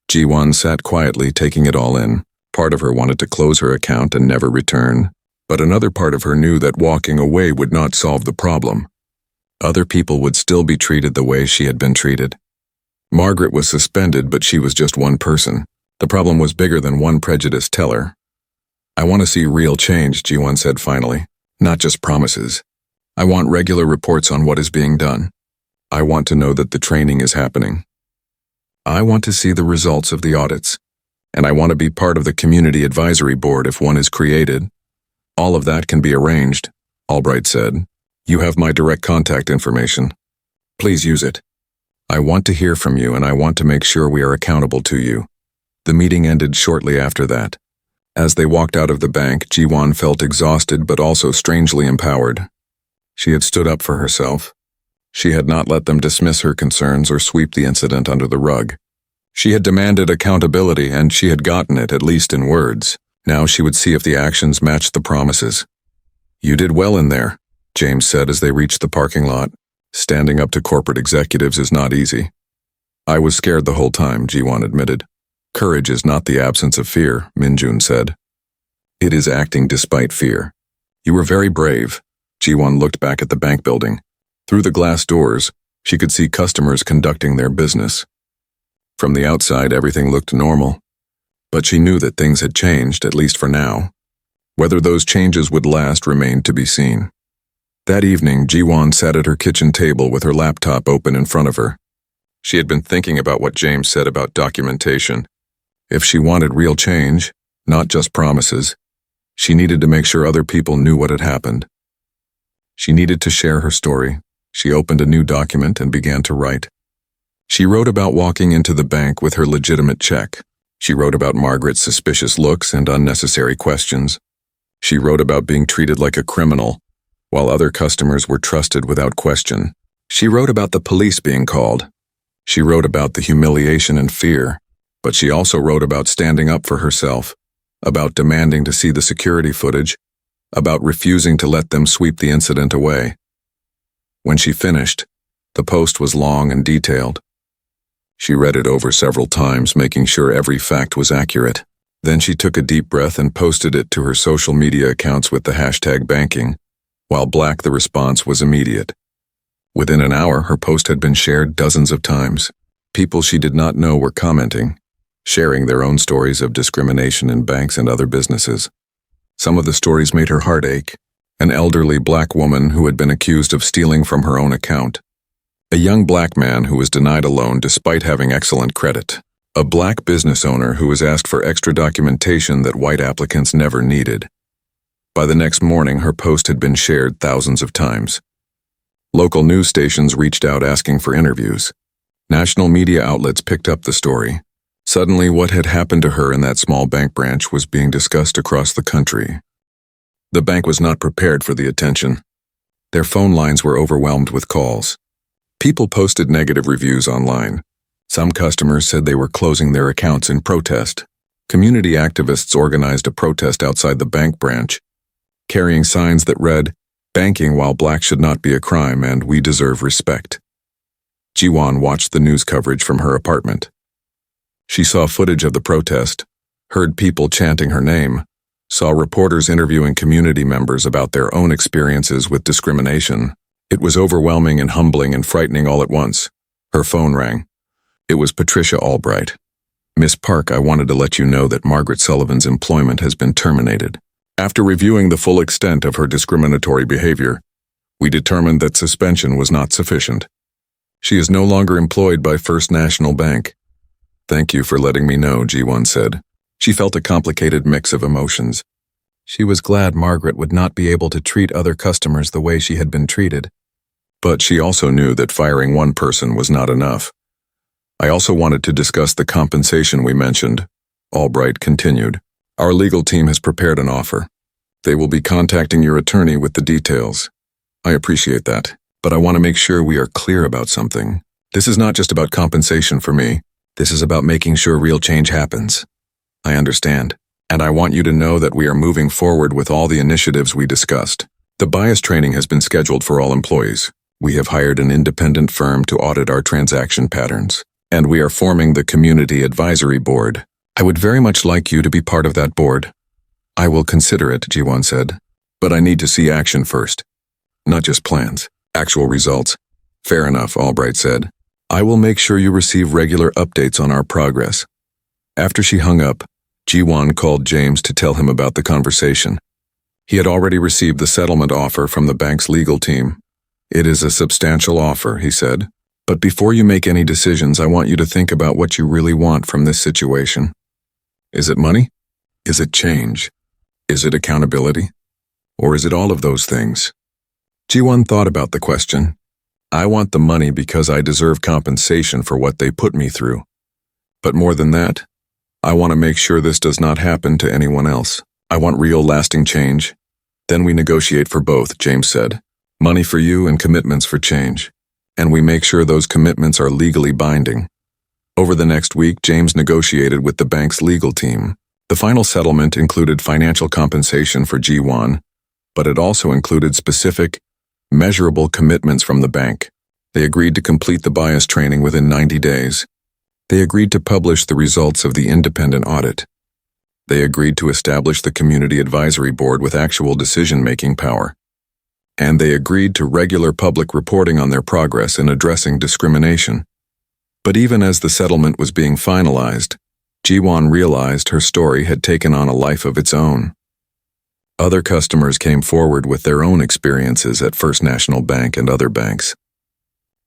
Ji-won sat quietly, taking it all in. Part of her wanted to close her account and never return, but another part of her knew that walking away would not solve the problem. Other people would still be treated the way she had been treated. Margaret was suspended, but she was just one person. The problem was bigger than one prejudiced teller. I want to see real change, Ji-won said finally, not just promises. I want regular reports on what is being done. I want to know that the training is happening. I want to see the results of the audits. And I want to be part of the community advisory board if one is created. All of that can be arranged, Albright said. You have my direct contact information. Please use it. I want to hear from you and I want to make sure we are accountable to you. The meeting ended shortly after that. As they walked out of the bank, Ji-won felt exhausted but also strangely empowered. She had stood up for herself. She had not let them dismiss her concerns or sweep the incident under the rug. She had demanded accountability and she had gotten it, at least in words. Now she would see if the actions matched the promises. You did well in there, James said as they reached the parking lot. Standing up to corporate executives is not easy. I was scared the whole time, Ji-won admitted. Courage is not the absence of fear, Min-jun said. It is acting despite fear. You were very brave. Ji-won looked back at the bank building. Through the glass doors, she could see customers conducting their business. From the outside, everything looked normal. But she knew that things had changed, at least for now. Whether those changes would last remained to be seen. That evening, Ji-won sat at her kitchen table with her laptop open in front of her. She had been thinking about what James said about documentation. If she wanted real change, not just promises, she needed to make sure other people knew what had happened. She needed to share her story. She opened a new document and began to write. She wrote about walking into the bank with her legitimate check. She wrote about Margaret's suspicious looks and unnecessary questions. She wrote about being treated like a criminal, while other customers were trusted without question. She wrote about the police being called. She wrote about the humiliation and fear, but she also wrote about standing up for herself, about demanding to see the security footage, about refusing to let them sweep the incident away. When she finished, the post was long and detailed. She read it over several times, making sure every fact was accurate. Then she took a deep breath and posted it to her social media accounts with the hashtag banking. While black, the response was immediate. Within an hour, her post had been shared dozens of times. People she did not know were commenting, sharing their own stories of discrimination in banks and other businesses. Some of the stories made her heart ache. An elderly black woman who had been accused of stealing from her own account. A young black man who was denied a loan despite having excellent credit. A black business owner who was asked for extra documentation that white applicants never needed. By the next morning, her post had been shared thousands of times. Local news stations reached out asking for interviews. National media outlets picked up the story. Suddenly, what had happened to her in that small bank branch was being discussed across the country. The bank was not prepared for the attention. Their phone lines were overwhelmed with calls. People posted negative reviews online. Some customers said they were closing their accounts in protest. Community activists organized a protest outside the bank branch, carrying signs that read, "Banking while black should not be a crime and we deserve respect." Ji-won watched the news coverage from her apartment. She saw footage of the protest, heard people chanting her name, saw reporters interviewing community members about their own experiences with discrimination. It was overwhelming and humbling and frightening all at once. Her phone rang. It was Patricia Albright. "Miss Park, I wanted to let you know that Margaret Sullivan's employment has been terminated. After reviewing the full extent of her discriminatory behavior, we determined that suspension was not sufficient. She is no longer employed by First National Bank." "Thank you for letting me know," Ji-won said. She felt a complicated mix of emotions. She was glad Margaret would not be able to treat other customers the way she had been treated. But she also knew that firing one person was not enough. "I also wanted to discuss the compensation we mentioned," Albright continued. "Our legal team has prepared an offer. They will be contacting your attorney with the details. I appreciate that, but I want to make sure we are clear about something. This is not just about compensation for me. This is about making sure real change happens. I understand, and I want you to know that we are moving forward with all the initiatives we discussed. The bias training has been scheduled for all employees. We have hired an independent firm to audit our transaction patterns, and we are forming the Community Advisory Board. I would very much like you to be part of that board." "I will consider it," Ji-won said, "but I need to see action first, not just plans." Actual results. Fair enough, Albright said. I will make sure you receive regular updates on our progress. After she hung up, Jiwon called James to tell him about the conversation. He had already received the settlement offer from the bank's legal team. It is a substantial offer, he said. But before you make any decisions, I want you to think about what you really want from this situation. Is it money? Is it change? Is it accountability? Or is it all of those things? Jiwon thought about the question. I want the money because I deserve compensation for what they put me through. But more than that, I want to make sure this does not happen to anyone else. I want real lasting change. Then we negotiate for both, James said. Money for you and commitments for change. And we make sure those commitments are legally binding. Over the next week, James negotiated with the bank's legal team. The final settlement included financial compensation for Jiwon, but it also included specific, measurable commitments from the bank. They agreed to complete the bias training within 90 days. They agreed to publish the results of the independent audit. They agreed to establish the community advisory board with actual decision-making power. And they agreed to regular public reporting on their progress in addressing discrimination. But even as the settlement was being finalized, Jiwon realized her story had taken on a life of its own. Other customers came forward with their own experiences at First National Bank and other banks.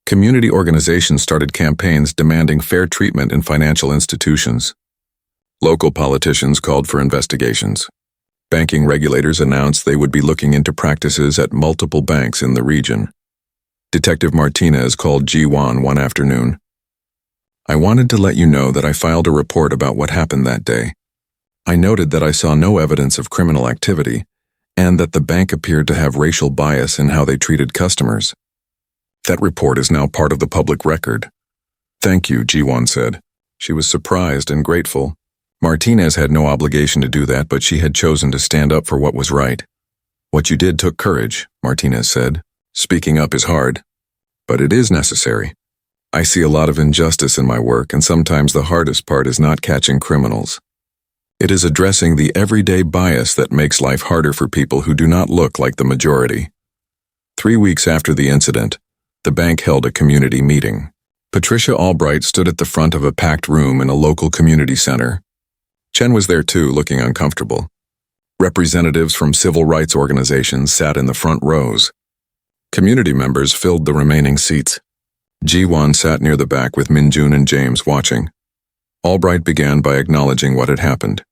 Community organizations started campaigns demanding fair treatment in financial institutions. Local politicians called for investigations. Banking regulators announced they would be looking into practices at multiple banks in the region. Detective Martinez called Jiwon one afternoon. I wanted to let you know that I filed a report about what happened that day. I noted that I saw no evidence of criminal activity and that the bank appeared to have racial bias in how they treated customers. That report is now part of the public record. Thank you, Jiwon said. She was surprised and grateful. Martinez had no obligation to do that, but she had chosen to stand up for what was right. What you did took courage, Martinez said. Speaking up is hard, but it is necessary. I see a lot of injustice in my work, and sometimes the hardest part is not catching criminals. It is addressing the everyday bias that makes life harder for people who do not look like the majority. 3 weeks after the incident, the bank held a community meeting. Patricia Albright stood at the front of a packed room in a local community center. Chen was there too, looking uncomfortable. Representatives from civil rights organizations sat in the front rows. Community members filled the remaining seats. Jiwon sat near the back with Minjun and James watching. Albright began by acknowledging what had happened.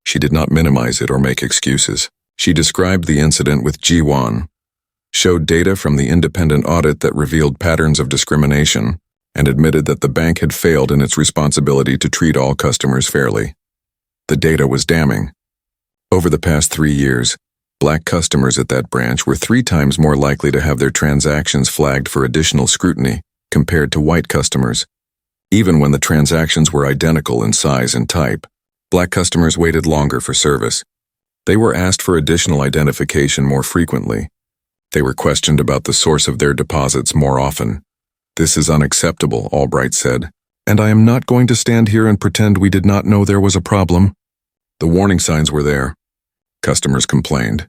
She did not minimize it or make excuses. She described the incident with Jiwon, showed data from the independent audit that revealed patterns of discrimination, and admitted that the bank had failed in its responsibility to treat all customers fairly. The data was damning. Over the past 3 years, Black customers at that branch were 3 times more likely to have their transactions flagged for additional scrutiny compared to white customers. Even when the transactions were identical in size and type, Black customers waited longer for service. They were asked for additional identification more frequently. They were questioned about the source of their deposits more often. This is unacceptable, Albright said, and I am not going to stand here and pretend we did not know there was a problem. The warning signs were there. Customers complained.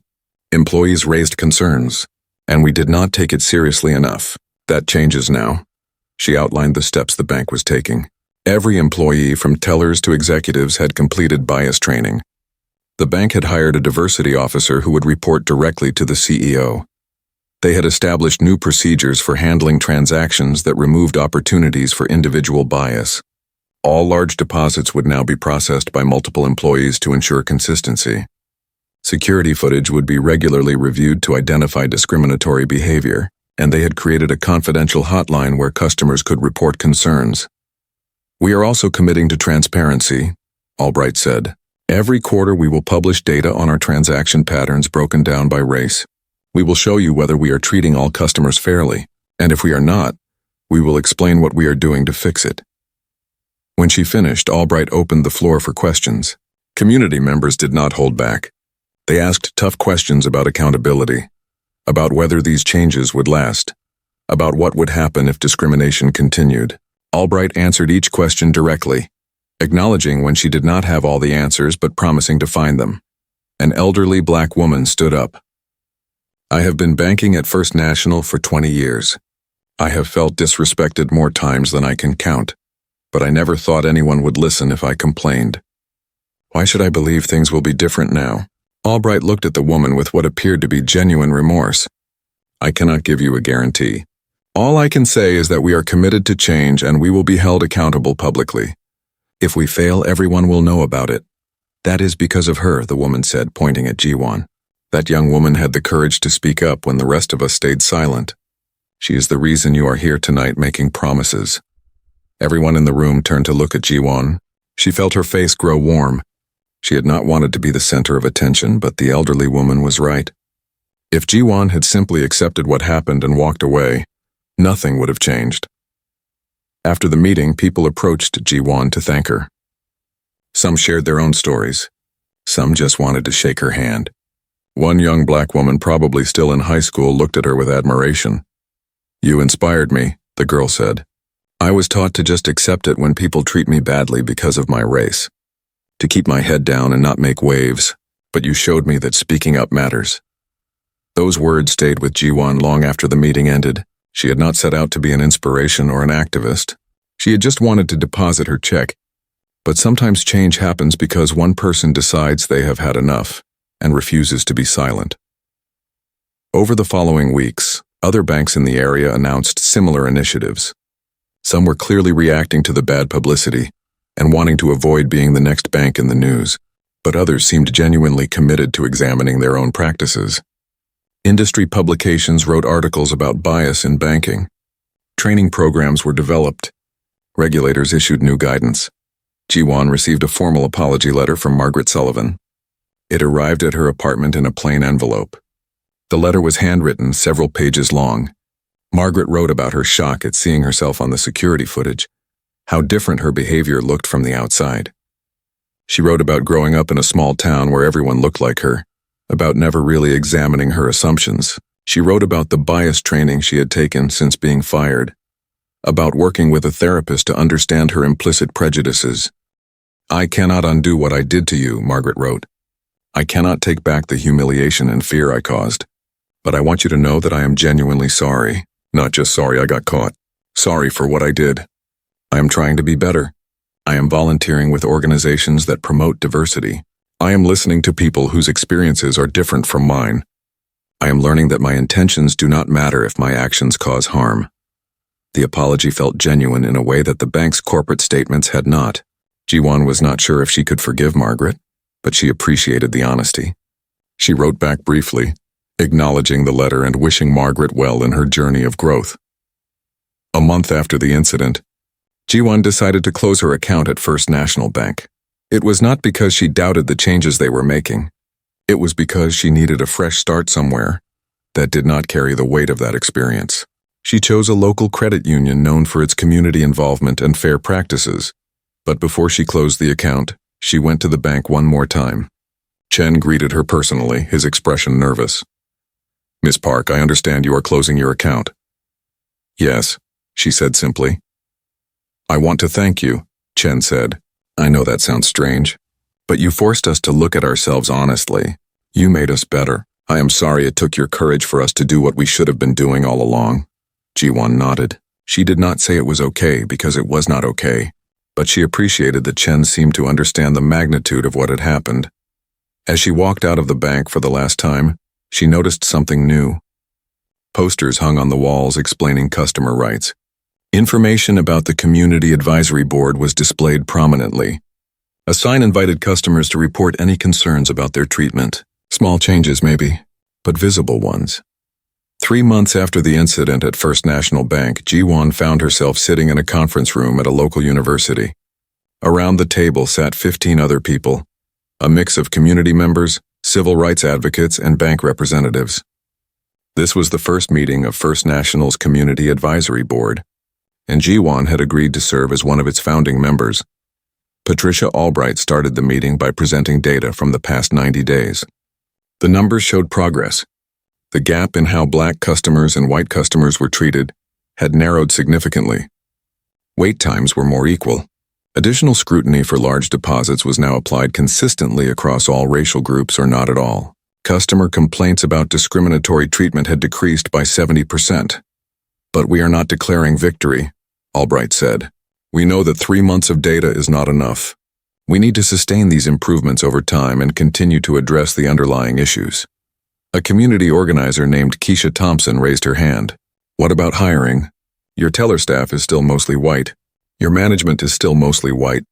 Employees raised concerns, and we did not take it seriously enough. That changes now. She outlined the steps the bank was taking. Every employee, from tellers to executives, had completed bias training. The bank had hired a diversity officer who would report directly to the CEO. They had established new procedures for handling transactions that removed opportunities for individual bias. All large deposits would now be processed by multiple employees to ensure consistency. Security footage would be regularly reviewed to identify discriminatory behavior, and they had created a confidential hotline where customers could report concerns. We are also committing to transparency, Albright said. Every quarter we will publish data on our transaction patterns broken down by race. We will show you whether we are treating all customers fairly, and if we are not, we will explain what we are doing to fix it. When she finished, Albright opened the floor for questions. Community members did not hold back. They asked tough questions about accountability, about whether these changes would last, about what would happen if discrimination continued. Albright answered each question directly, acknowledging when she did not have all the answers but promising to find them. An elderly Black woman stood up. I have been banking at First National for 20 years. I have felt disrespected more times than I can count, but I never thought anyone would listen if I complained. Why should I believe things will be different now? Albright looked at the woman with what appeared to be genuine remorse. I cannot give you a guarantee. All I can say is that we are committed to change and we will be held accountable publicly. If we fail, everyone will know about it. That is because of her, the woman said, pointing at Jiwon. That young woman had the courage to speak up when the rest of us stayed silent. She is the reason you are here tonight making promises. Everyone in the room turned to look at Jiwon. She felt her face grow warm. She had not wanted to be the center of attention, but the elderly woman was right. If Jiwon had simply accepted what happened and walked away, nothing would have changed. After the meeting, people approached Jiwon to thank her. Some shared their own stories. Some just wanted to shake her hand. One young black woman, probably still in high school, looked at her with admiration. You inspired me, the girl said. I was taught to just accept it when people treat me badly because of my race. To keep my head down and not make waves, but you showed me that speaking up matters. Those words stayed with Jiwon long after the meeting ended. She had not set out to be an inspiration or an activist. She had just wanted to deposit her check. But sometimes change happens because one person decides they have had enough and refuses to be silent. Over the following weeks, other banks in the area announced similar initiatives. Some were clearly reacting to the bad publicity and wanting to avoid being the next bank in the news, but others seemed genuinely committed to examining their own practices. Industry publications wrote articles about bias in banking. Training programs were developed. Regulators issued new guidance. Jiwon received a formal apology letter from Margaret Sullivan. It arrived at her apartment in a plain envelope. The letter was handwritten, several pages long. Margaret wrote about her shock at seeing herself on the security footage, how different her behavior looked from the outside. She wrote about growing up in a small town where everyone looked like her, about never really examining her assumptions. She wrote about the bias training she had taken since being fired, about working with a therapist to understand her implicit prejudices. I cannot undo what I did to you, Margaret wrote. I cannot take back the humiliation and fear I caused. But I want you to know that I am genuinely sorry. Not just sorry I got caught. Sorry for what I did. I am trying to be better. I am volunteering with organizations that promote diversity. I am listening to people whose experiences are different from mine. I am learning that my intentions do not matter if my actions cause harm. The apology felt genuine in a way that the bank's corporate statements had not. Jiwon was not sure if she could forgive Margaret, but she appreciated the honesty. She wrote back briefly, acknowledging the letter and wishing Margaret well in her journey of growth. A month after the incident, Jiwon decided to close her account at First National Bank. It was not because she doubted the changes they were making. It was because she needed a fresh start somewhere that did not carry the weight of that experience. She chose a local credit union known for its community involvement and fair practices. But before she closed the account, she went to the bank one more time. Chen greeted her personally, his expression nervous. Miss Park, I understand you are closing your account. Yes, she said simply. I want to thank you, Chen said. I know that sounds strange, but you forced us to look at ourselves honestly. You made us better. I am sorry it took your courage for us to do what we should have been doing all along. Jiwon nodded. She did not say it was okay because it was not okay, but she appreciated that Chen seemed to understand the magnitude of what had happened. As she walked out of the bank for the last time, she noticed something new. Posters hung on the walls explaining customer rights. Information about the Community Advisory Board was displayed prominently. A sign invited customers to report any concerns about their treatment. Small changes maybe, but visible ones. 3 months after the incident at First National Bank, Jiwon found herself sitting in a conference room at a local university. Around the table sat 15 other people, a mix of community members, civil rights advocates, and bank representatives. This was the first meeting of First National's Community Advisory Board, and Jiwon had agreed to serve as one of its founding members. Patricia Albright started the meeting by presenting data from the past 90 days. The numbers showed progress. The gap in how black customers and white customers were treated had narrowed significantly. Wait times were more equal. Additional scrutiny for large deposits was now applied consistently across all racial groups or not at all. Customer complaints about discriminatory treatment had decreased by 70%. But we are not declaring victory, Albright said. We know that 3 months of data is not enough. We need to sustain these improvements over time and continue to address the underlying issues. A community organizer named Keisha Thompson raised her hand. What about hiring? Your teller staff is still mostly white. Your management is still mostly white.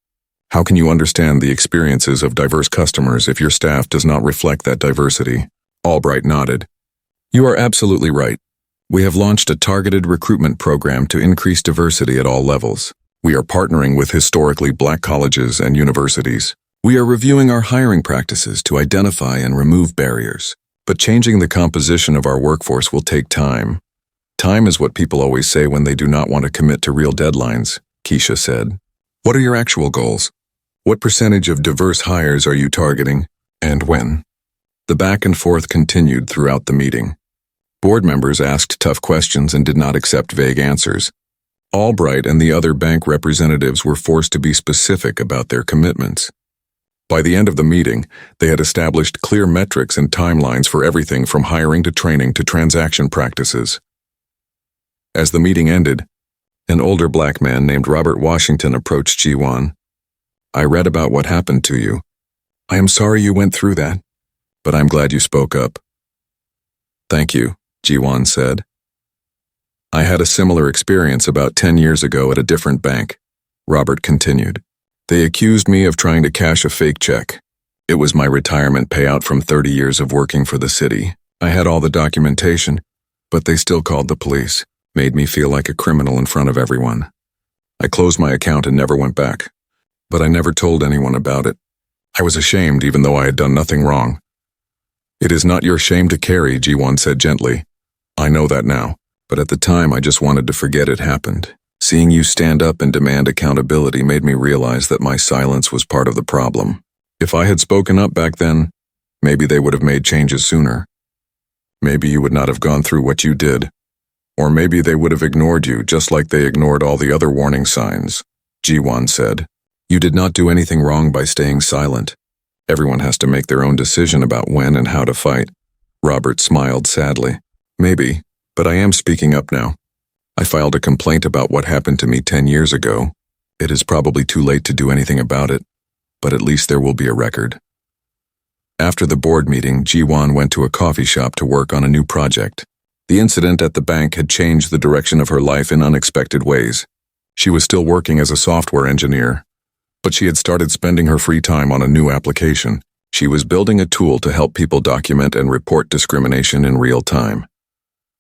How can you understand the experiences of diverse customers if your staff does not reflect that diversity? Albright nodded. You are absolutely right. We have launched a targeted recruitment program to increase diversity at all levels. We are partnering with historically black colleges and universities. We are reviewing our hiring practices to identify and remove barriers. But changing the composition of our workforce will take time. Time is what people always say when they do not want to commit to real deadlines, Keisha said. What are your actual goals? What percentage of diverse hires are you targeting, and when? The back and forth continued throughout the meeting. Board members asked tough questions and did not accept vague answers. Albright and the other bank representatives were forced to be specific about their commitments. By the end of the meeting, they had established clear metrics and timelines for everything from hiring to training to transaction practices. As the meeting ended, an older black man named Robert Washington approached Jiwon. I read about what happened to you. I am sorry you went through that, but I'm glad you spoke up. Thank you, Jiwon said. I had a similar experience about 10 years ago at a different bank, Robert continued. They accused me of trying to cash a fake check. It was my retirement payout from 30 years of working for the city. I had all the documentation, but they still called the police, made me feel like a criminal in front of everyone. I closed my account and never went back. But I never told anyone about it. I was ashamed even though I had done nothing wrong. It is not your shame to carry, Jiwon said gently. I know that now, but at the time I just wanted to forget it happened. Seeing you stand up and demand accountability made me realize that my silence was part of the problem. If I had spoken up back then, maybe they would have made changes sooner. Maybe you would not have gone through what you did. Or maybe they would have ignored you just like they ignored all the other warning signs, Jiwon said. You did not do anything wrong by staying silent. Everyone has to make their own decision about when and how to fight. Robert smiled sadly. Maybe, but I am speaking up now. I filed a complaint about what happened to me 10 years ago. It is probably too late to do anything about it, but at least there will be a record. After the board meeting, Jiwon went to a coffee shop to work on a new project. The incident at the bank had changed the direction of her life in unexpected ways. She was still working as a software engineer, but she had started spending her free time on a new application. She was building a tool to help people document and report discrimination in real time.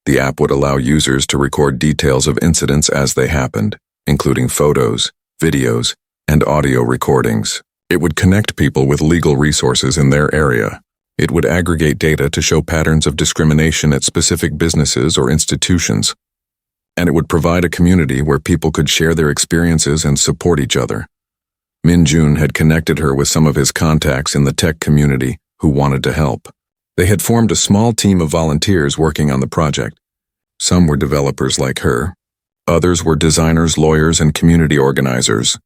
The app would allow users to record details of incidents as they happened, including photos, videos, and audio recordings. It would connect people with legal resources in their area. It would aggregate data to show patterns of discrimination at specific businesses or institutions. And it would provide a community where people could share their experiences and support each other. Min Jun had connected her with some of his contacts in the tech community who wanted to help. They had formed a small team of volunteers working on the project. Some were developers like her. Others were designers, lawyers, and community organizers.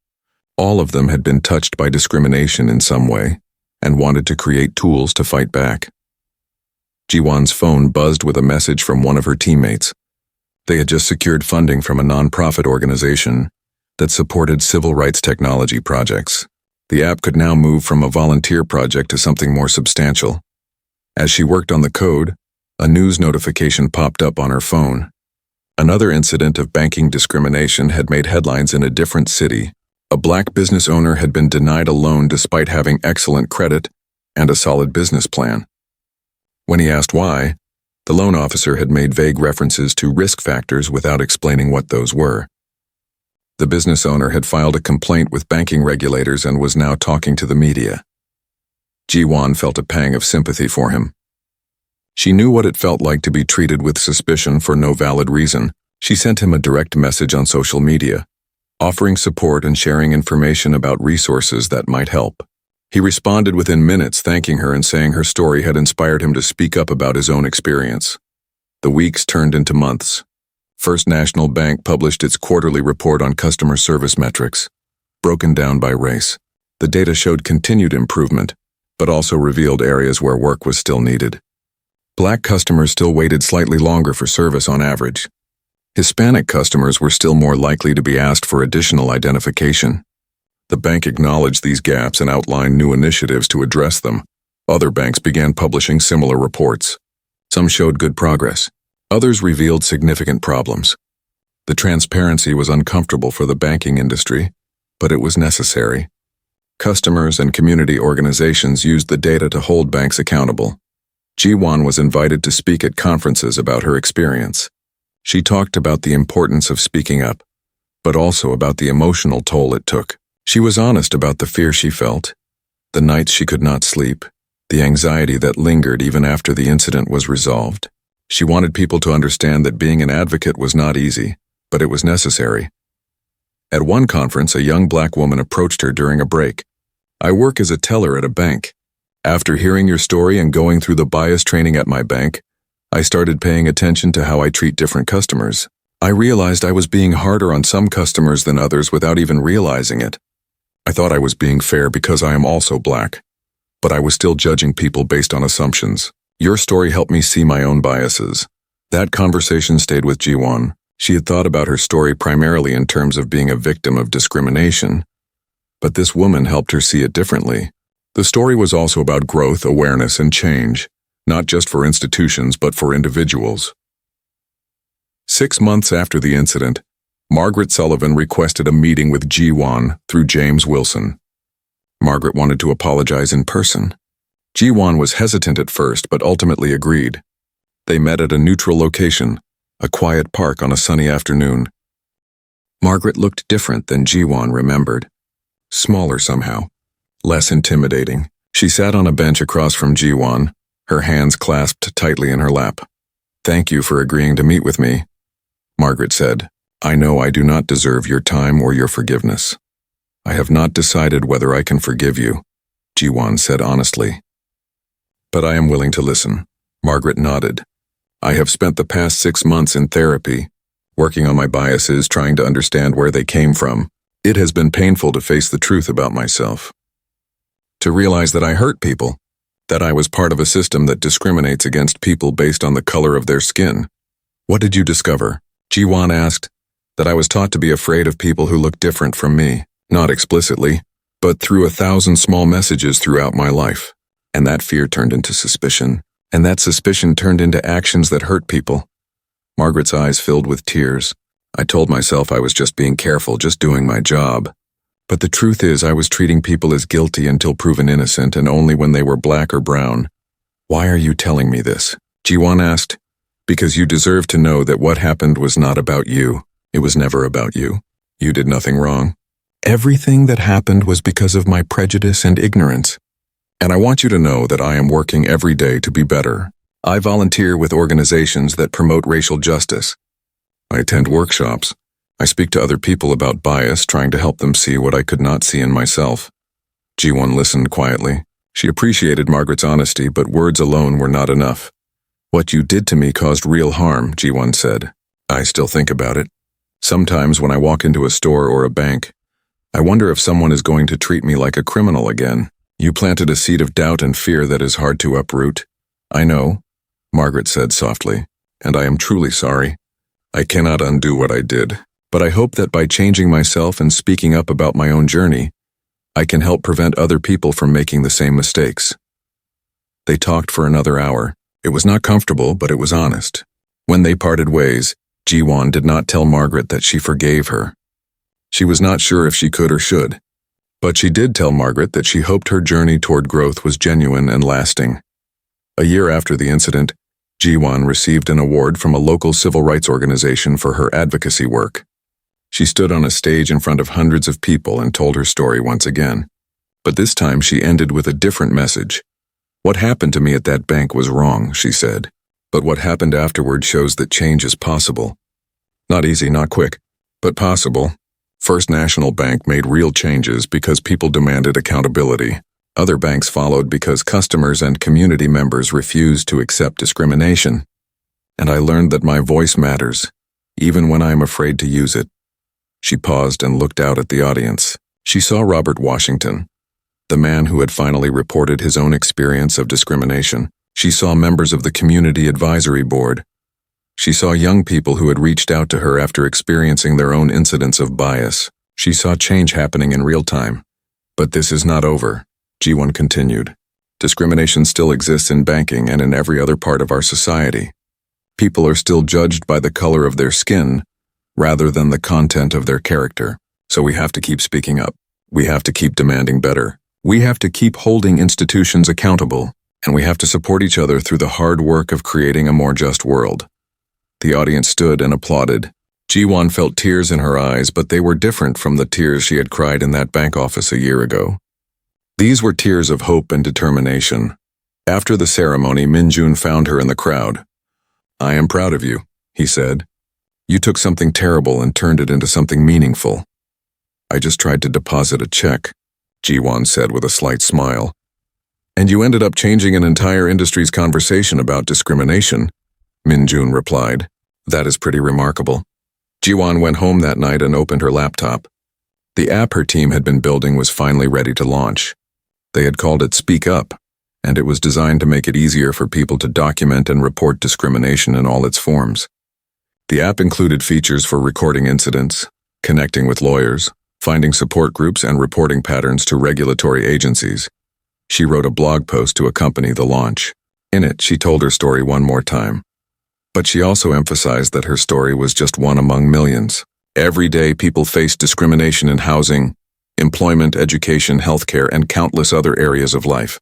All of them had been touched by discrimination in some way and wanted to create tools to fight back. Jiwon's phone buzzed with a message from one of her teammates. They had just secured funding from a nonprofit organization that supported civil rights technology projects. The app could now move from a volunteer project to something more substantial. As she worked on the code, a news notification popped up on her phone. Another incident of banking discrimination had made headlines in a different city. A black business owner had been denied a loan despite having excellent credit and a solid business plan. When he asked why, the loan officer had made vague references to risk factors without explaining what those were. The business owner had filed a complaint with banking regulators and was now talking to the media. Jiwon felt a pang of sympathy for him. She knew what it felt like to be treated with suspicion for no valid reason. She sent him a direct message on social media, offering support and sharing information about resources that might help. He responded within minutes, thanking her and saying her story had inspired him to speak up about his own experience. The weeks turned into months. First National Bank published its quarterly report on customer service metrics, broken down by race. The data showed continued improvement, but also revealed areas where work was still needed. Black customers still waited slightly longer for service on average. Hispanic customers were still more likely to be asked for additional identification. The bank acknowledged these gaps and outlined new initiatives to address them. Other banks began publishing similar reports. Some showed good progress. Others revealed significant problems. The transparency was uncomfortable for the banking industry, but it was necessary. Customers and community organizations used the data to hold banks accountable. Jiwon was invited to speak at conferences about her experience. She talked about the importance of speaking up, but also about the emotional toll it took. She was honest about the fear she felt, the nights she could not sleep, the anxiety that lingered even after the incident was resolved. She wanted people to understand that being an advocate was not easy, but it was necessary. At one conference, a young black woman approached her during a break. "I work as a teller at a bank. After hearing your story and going through the bias training at my bank, I started paying attention to how I treat different customers. I realized I was being harder on some customers than others without even realizing it. I thought I was being fair because I am also black, but I was still judging people based on assumptions. Your story helped me see my own biases." That conversation stayed with Jiwon. She had thought about her story primarily in terms of being a victim of discrimination, but this woman helped her see it differently. The story was also about growth, awareness, and change, not just for institutions but for individuals. 6 months after the incident, Margaret Sullivan requested a meeting with Jiwon through James Wilson. Margaret wanted to apologize in person. Jiwon was hesitant at first but ultimately agreed. They met at a neutral location, a quiet park on a sunny afternoon. Margaret looked different than Jiwon remembered. Smaller somehow, less intimidating. She sat on a bench across from Jiwon, her hands clasped tightly in her lap. "Thank you for agreeing to meet with me," Margaret said. "I know I do not deserve your time or your forgiveness. I have not decided whether I can forgive you," Jiwon said honestly. "But I am willing to listen," Margaret nodded. "I have spent the past 6 months in therapy, working on my biases, trying to understand where they came from. It has been painful to face the truth about myself. To realize that I hurt people, that I was part of a system that discriminates against people based on the color of their skin." "What did you discover?" Jiwon asked. "That I was taught to be afraid of people who look different from me, not explicitly, but through 1,000 small messages throughout my life. And that fear turned into suspicion. And that suspicion turned into actions that hurt people." Margaret's eyes filled with tears. "I told myself I was just being careful, just doing my job. But the truth is I was treating people as guilty until proven innocent, and only when they were black or brown." "Why are you telling me this?" Jiwon asked. "Because you deserve to know that what happened was not about you. It was never about you. You did nothing wrong. Everything that happened was because of my prejudice and ignorance. And I want you to know that I am working every day to be better. I volunteer with organizations that promote racial justice. I attend workshops. I speak to other people about bias, trying to help them see what I could not see in myself." Jiwon listened quietly. She appreciated Margaret's honesty, but words alone were not enough. "What you did to me caused real harm," Jiwon said. "I still think about it. Sometimes when I walk into a store or a bank, I wonder if someone is going to treat me like a criminal again. You planted a seed of doubt and fear that is hard to uproot." "I know," Margaret said softly, "and I am truly sorry. I cannot undo what I did, but I hope that by changing myself and speaking up about my own journey, I can help prevent other people from making the same mistakes." They talked for another hour. It was not comfortable, but it was honest. When they parted ways, Jiwon did not tell Margaret that she forgave her. She was not sure if she could or should, but she did tell Margaret that she hoped her journey toward growth was genuine and lasting. A year after the incident, Jiwon received an award from a local civil rights organization for her advocacy work. She stood on a stage in front of hundreds of people and told her story once again. But this time she ended with a different message. "What happened to me at that bank was wrong," she said. "But what happened afterward shows that change is possible. Not easy, not quick, but possible." First National Bank made real changes because people demanded accountability. Other banks followed because customers and community members refused to accept discrimination. And I learned that my voice matters, even when I am afraid to use it. She paused and looked out at the audience. She saw Robert Washington, the man who had finally reported his own experience of discrimination. She saw members of the Community Advisory Board. She saw young people who had reached out to her after experiencing their own incidents of bias. She saw change happening in real time. But this is not over, Ji-won continued. Discrimination still exists in banking and in every other part of our society. People are still judged by the color of their skin rather than the content of their character. So we have to keep speaking up. We have to keep demanding better. We have to keep holding institutions accountable. And we have to support each other through the hard work of creating a more just world. The audience stood and applauded. Ji-won felt tears in her eyes, but they were different from the tears she had cried in that bank office a year ago. These were tears of hope and determination. After the ceremony, Min-jun found her in the crowd. "I am proud of you," he said. "You took something terrible and turned it into something meaningful." "I just tried to deposit a check," Ji-won said with a slight smile. "And you ended up changing an entire industry's conversation about discrimination," Min-jun replied. "That is pretty remarkable." Ji-won went home that night and opened her laptop. The app her team had been building was finally ready to launch. They had called it Speak Up, and it was designed to make it easier for people to document and report discrimination in all its forms. The app included features for recording incidents, connecting with lawyers, finding support groups, and reporting patterns to regulatory agencies. She wrote a blog post to accompany the launch. In it, she told her story one more time. But she also emphasized that her story was just one among millions. Every day, people face discrimination in housing, employment, education, healthcare, and countless other areas of life.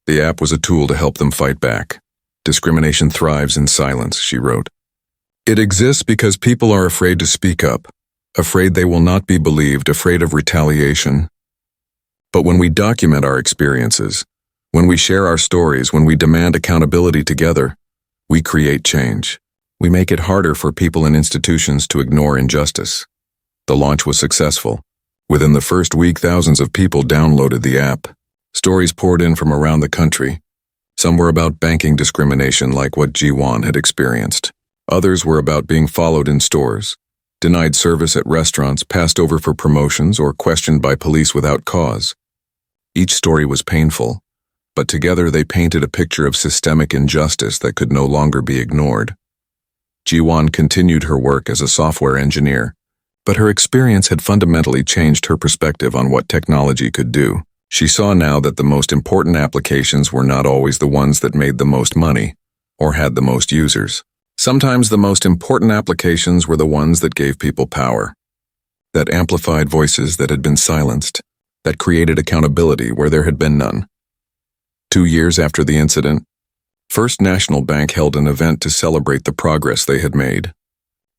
The app was a tool to help them fight back. "Discrimination thrives in silence," she wrote. "It exists because people are afraid to speak up, afraid they will not be believed, afraid of retaliation. But when we document our experiences, when we share our stories, when we demand accountability together, we create change. We make it harder for people and institutions to ignore injustice." The launch was successful. Within the first week, thousands of people downloaded the app. Stories poured in from around the country. Some were about banking discrimination like what Ji-won had experienced. Others were about being followed in stores, denied service at restaurants, passed over for promotions, or questioned by police without cause. Each story was painful, but together they painted a picture of systemic injustice that could no longer be ignored. Ji-won continued her work as a software engineer, but her experience had fundamentally changed her perspective on what technology could do. She saw now that the most important applications were not always the ones that made the most money or had the most users. Sometimes the most important applications were the ones that gave people power, that amplified voices that had been silenced, that created accountability where there had been none. 2 years after the incident, First National Bank held an event to celebrate the progress they had made.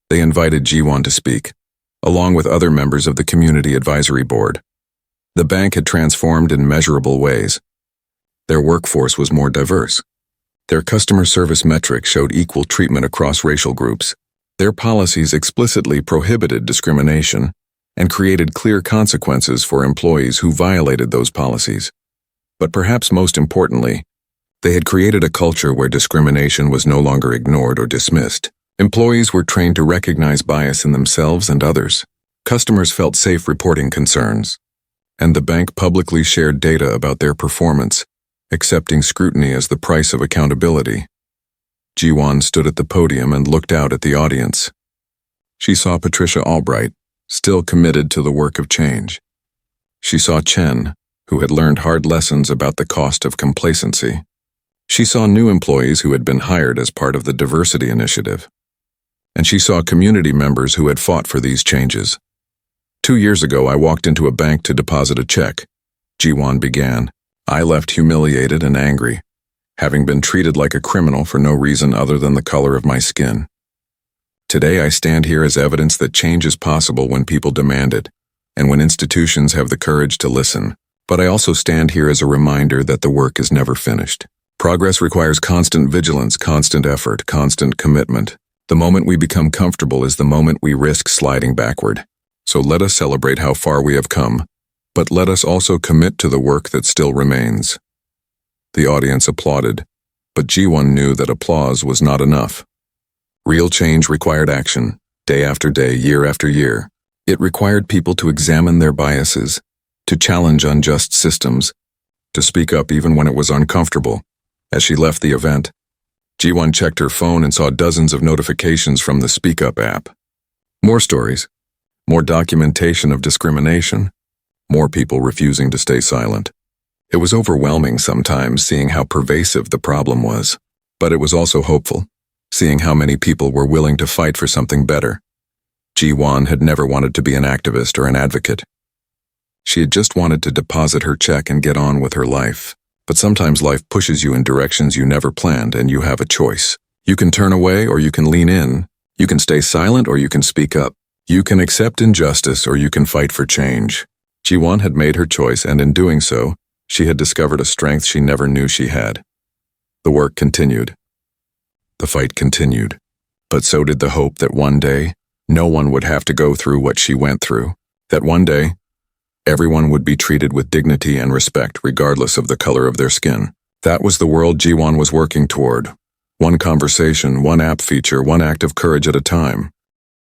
They invited Ji-won to speak, along with other members of the Community Advisory Board. The bank had transformed in measurable ways. Their workforce was more diverse. Their customer service metrics showed equal treatment across racial groups. Their policies explicitly prohibited discrimination and created clear consequences for employees who violated those policies. But perhaps most importantly, they had created a culture where discrimination was no longer ignored or dismissed. Employees were trained to recognize bias in themselves and others. Customers felt safe reporting concerns. And the bank publicly shared data about their performance, accepting scrutiny as the price of accountability. Ji-won stood at the podium and looked out at the audience. She saw Patricia Albright, still committed to the work of change. She saw Chen, who had learned hard lessons about the cost of complacency. She saw new employees who had been hired as part of the diversity initiative. And she saw community members who had fought for these changes. 2 years ago, I walked into a bank to deposit a check. Ji-won began. I left humiliated and angry, having been treated like a criminal for no reason other than the color of my skin. Today, I stand here as evidence that change is possible when people demand it, and when institutions have the courage to listen. But I also stand here as a reminder that the work is never finished. Progress requires constant vigilance, constant effort, constant commitment. The moment we become comfortable is the moment we risk sliding backward. So let us celebrate how far we have come, but let us also commit to the work that still remains. The audience applauded, but Ji-won knew that applause was not enough. Real change required action, day after day, year after year. It required people to examine their biases, to challenge unjust systems, to speak up even when it was uncomfortable. As she left the event, Ji-won checked her phone and saw dozens of notifications from the Speak Up app. More stories, more documentation of discrimination, more people refusing to stay silent. It was overwhelming sometimes seeing how pervasive the problem was, but it was also hopeful, seeing how many people were willing to fight for something better. Ji-won had never wanted to be an activist or an advocate. She had just wanted to deposit her check and get on with her life. But sometimes life pushes you in directions you never planned, and you have a choice. You can turn away or you can lean in. You can stay silent or you can speak up. You can accept injustice or you can fight for change. Ji-won had made her choice, and in doing so, she had discovered a strength she never knew she had. The work continued. The fight continued. But so did the hope that one day, no one would have to go through what she went through. That one day, everyone would be treated with dignity and respect regardless of the color of their skin. That was the world Ji-won was working toward. One conversation, one app feature, one act of courage at a time.